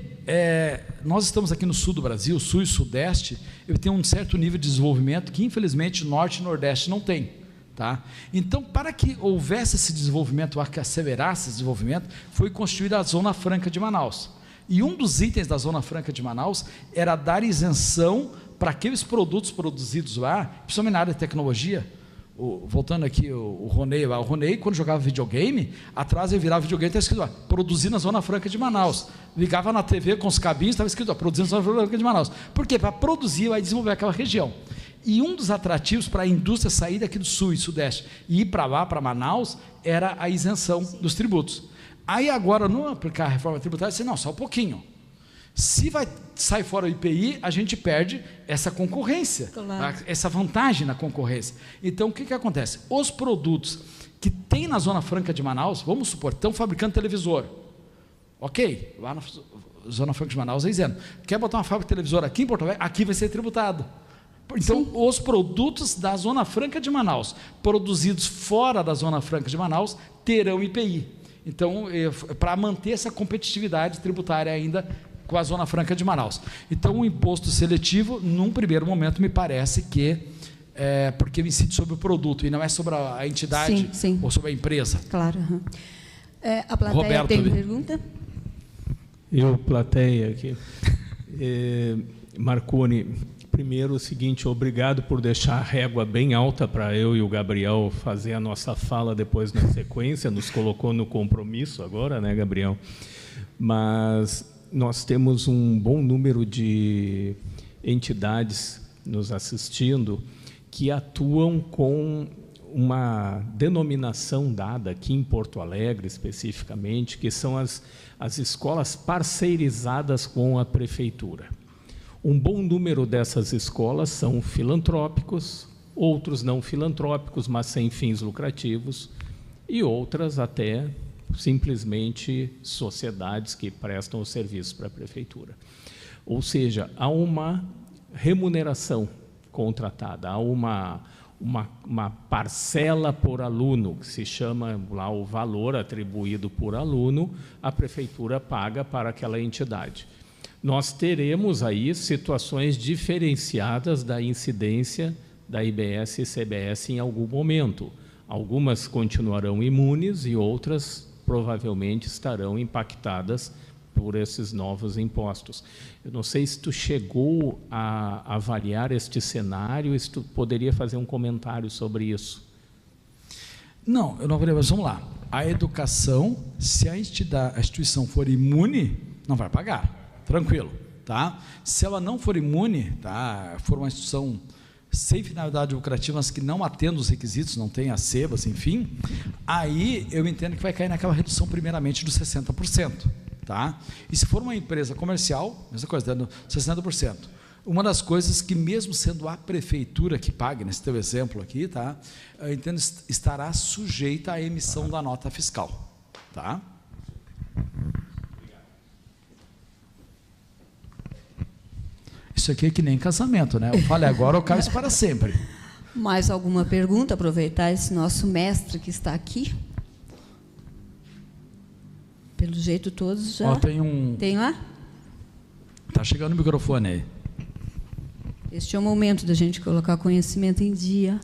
nós estamos aqui no sul do Brasil, sul e sudeste, ele tem um certo nível de desenvolvimento que, infelizmente, norte e nordeste não tem. Tá? Então, para que houvesse esse desenvolvimento, que acelerasse esse desenvolvimento, foi constituída a Zona Franca de Manaus. E um dos itens da Zona Franca de Manaus era dar isenção para aqueles produtos produzidos lá, principalmente na área de tecnologia. Voltando aqui, o Ronei, quando jogava videogame, atrás ele virava videogame, estava escrito, produzir na Zona Franca de Manaus. Ligava na TV com os cabinhos, estava escrito, produzir na Zona Franca de Manaus. Por quê? Para produzir e desenvolver aquela região. E um dos atrativos para a indústria sair daqui do sul e sudeste e ir para lá, para Manaus, era a isenção dos tributos. Aí agora, não aplicar a reforma tributária, disse, não, só um pouquinho. Se sai fora o IPI, a gente perde essa concorrência, claro, essa vantagem na concorrência. Então, o que acontece? Os produtos que tem na Zona Franca de Manaus, vamos supor, estão fabricando televisor. Ok, lá na Zona Franca de Manaus é isento. Quer botar uma fábrica de televisor aqui em Porto Alegre? Aqui vai ser tributado. Então, sim, os produtos da Zona Franca de Manaus, produzidos fora da Zona Franca de Manaus, terão IPI. Então, para manter essa competitividade tributária ainda com a Zona Franca de Manaus. Então, o imposto seletivo, num primeiro momento, me parece que porque ele incide sobre o produto e não é sobre a entidade, sim, sim, ou sobre a empresa. Claro. A plateia Roberto, tem pergunta? Eu, plateia aqui. Marconi, primeiro o seguinte, obrigado por deixar a régua bem alta para eu e o Gabriel fazer a nossa fala depois na sequência, nos colocou no compromisso agora, né, Gabriel? Mas nós temos um bom número de entidades nos assistindo que atuam com uma denominação dada aqui em Porto Alegre, especificamente, que são as escolas parceirizadas com a prefeitura. Um bom número dessas escolas são filantrópicos, outros não filantrópicos, mas sem fins lucrativos, e outras até simplesmente sociedades que prestam o serviço para a prefeitura. Ou seja, há uma remuneração contratada, há uma parcela por aluno, que se chama lá o valor atribuído por aluno, a prefeitura paga para aquela entidade. Nós teremos aí situações diferenciadas da incidência da IBS e CBS em algum momento. Algumas continuarão imunes e outras provavelmente estarão impactadas por esses novos impostos. Eu não sei se tu chegou a avaliar este cenário, se tu poderia fazer um comentário sobre isso. Não, eu não avalio, mas vamos lá. A educação, se a instituição for imune, não vai pagar, tranquilo, tá? Se ela não for imune, tá, for uma instituição sem finalidade lucrativa, mas que não atendam os requisitos, não tenha sebas, enfim, aí eu entendo que vai cair naquela redução primeiramente dos 60%. Tá? E se for uma empresa comercial, mesma coisa, dando 60%. Uma das coisas que, mesmo sendo a prefeitura que pague, nesse teu exemplo aqui, tá? Eu entendo, estará sujeita à emissão da nota fiscal. Tá? Isso aqui é que nem casamento, né? Eu falei agora, eu caio isso para sempre. Mais alguma pergunta? Aproveitar esse nosso mestre que está aqui. Pelo jeito, todos já... Ó, tem lá? Está chegando o microfone aí. Este é o momento da gente colocar conhecimento em dia.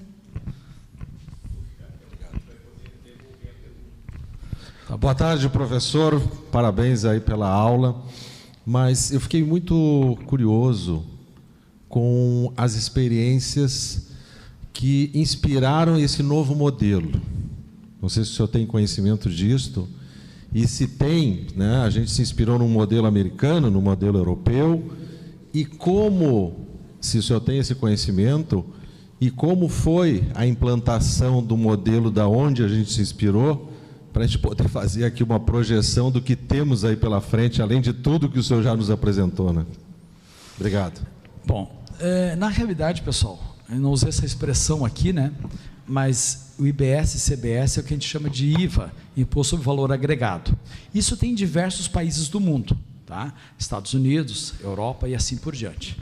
Tá, boa tarde, professor. Parabéns aí pela aula. Mas eu fiquei muito curioso com as experiências que inspiraram esse novo modelo. Não sei se o senhor tem conhecimento disto. E se tem, né, a gente se inspirou no modelo americano, no modelo europeu, e como, se o senhor tem esse conhecimento, e como foi a implantação do modelo da onde a gente se inspirou, para a gente poder fazer aqui uma projeção do que temos aí pela frente, além de tudo que o senhor já nos apresentou, né? Obrigado. Bom, na realidade, pessoal, eu não usei essa expressão aqui, né? Mas o IBS e CBS é o que a gente chama de IVA, Imposto sobre Valor Agregado. Isso tem em diversos países do mundo, tá? Estados Unidos, Europa e assim por diante.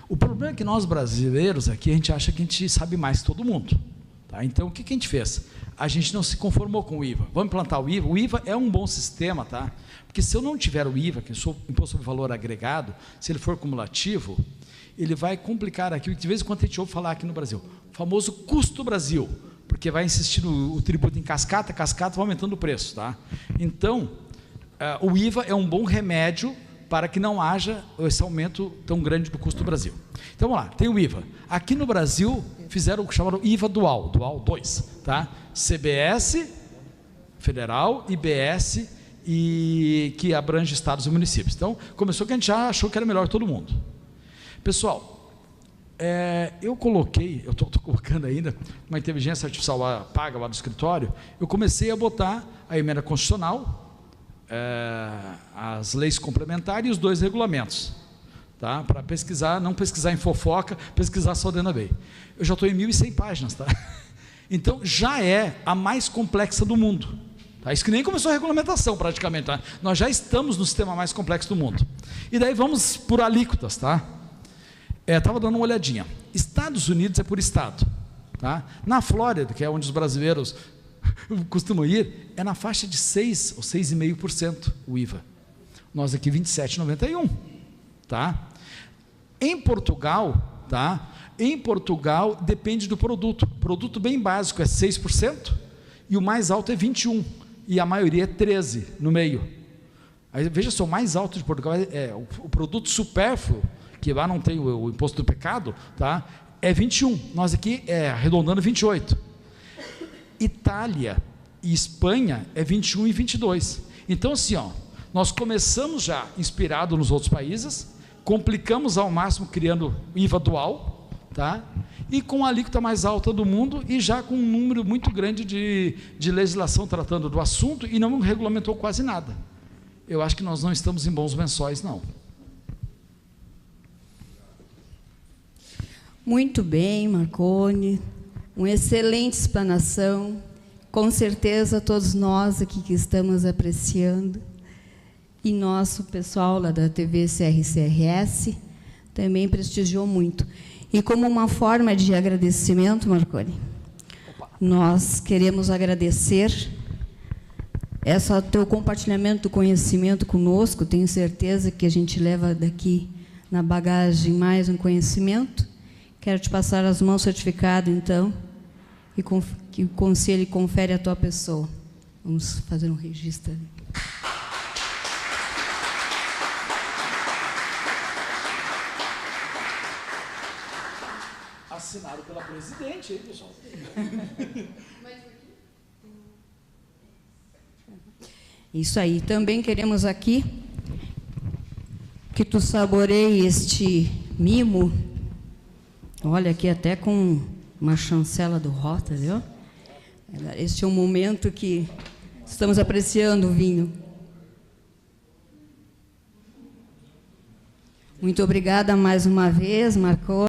O problema é que nós brasileiros aqui, a gente acha que a gente sabe mais que todo mundo. Tá? Então, o que a gente fez? A gente não se conformou com o IVA. Vamos implantar o IVA? O IVA é um bom sistema, tá? Porque se eu não tiver o IVA, que é o Imposto sobre Valor Agregado, se ele for cumulativo, ele vai complicar aquilo que de vez em quando a gente ouve falar aqui no Brasil, o famoso custo Brasil, porque vai insistir o tributo em cascata, vai aumentando o preço. Tá? Então, o IVA é um bom remédio para que não haja esse aumento tão grande do custo do Brasil. Então, vamos lá, tem o IVA. Aqui no Brasil, fizeram o que chamaram IVA dual 2. Tá? CBS, federal, IBS, e que abrange estados e municípios. Então, começou que a gente já achou que era melhor todo mundo. Pessoal, eu estou colocando ainda uma inteligência artificial paga lá do escritório, eu comecei a botar a emenda constitucional, as leis complementares e os 2 regulamentos, tá? Para pesquisar, não pesquisar em fofoca, pesquisar só dentro da lei. Eu já estou em 1.100 páginas, tá? Então, já é a mais complexa do mundo. Tá? Isso que nem começou a regulamentação, praticamente. Tá? Nós já estamos no sistema mais complexo do mundo. E daí vamos por alíquotas, tá? Estava dando uma olhadinha. Estados Unidos é por estado. Tá? Na Flórida, que é onde os brasileiros costumam ir, é na faixa de 6 ou 6,5% o IVA. Nós aqui 27,91%. Tá? Em Portugal, tá? Em Portugal depende do produto. O produto bem básico é 6% e o mais alto é 21%. E a maioria é 13% no meio. Aí, veja só, o mais alto de Portugal é o produto supérfluo, que lá não tem o imposto do pecado, tá? É 21%. Nós aqui, arredondando, 28%. Itália e Espanha é 21% e 22%. Então, assim, ó, nós começamos já inspirado nos outros países, complicamos ao máximo criando IVA dual, tá? E com a alíquota mais alta do mundo e já com um número muito grande de legislação tratando do assunto e não regulamentou quase nada. Eu acho que nós não estamos em bons lençóis, não. Muito bem, Marconi, uma excelente explanação, com certeza todos nós aqui que estamos apreciando, e nosso pessoal lá da TV CRCRS também prestigiou muito. E como uma forma de agradecimento, Marconi, nós queremos agradecer esse teu compartilhamento do conhecimento conosco, tenho certeza que a gente leva daqui na bagagem mais um conhecimento. Quero te passar as mãos certificado, então, e que o conselho confere à tua pessoa. Vamos fazer um registro ali. Assinado pela presidente, hein, pessoal? Isso aí. Também queremos aqui que tu saboreie este mimo Olha, aqui até com uma chancela do Rota, viu? Este é um momento que estamos apreciando o vinho. Muito obrigada mais uma vez, Marconi.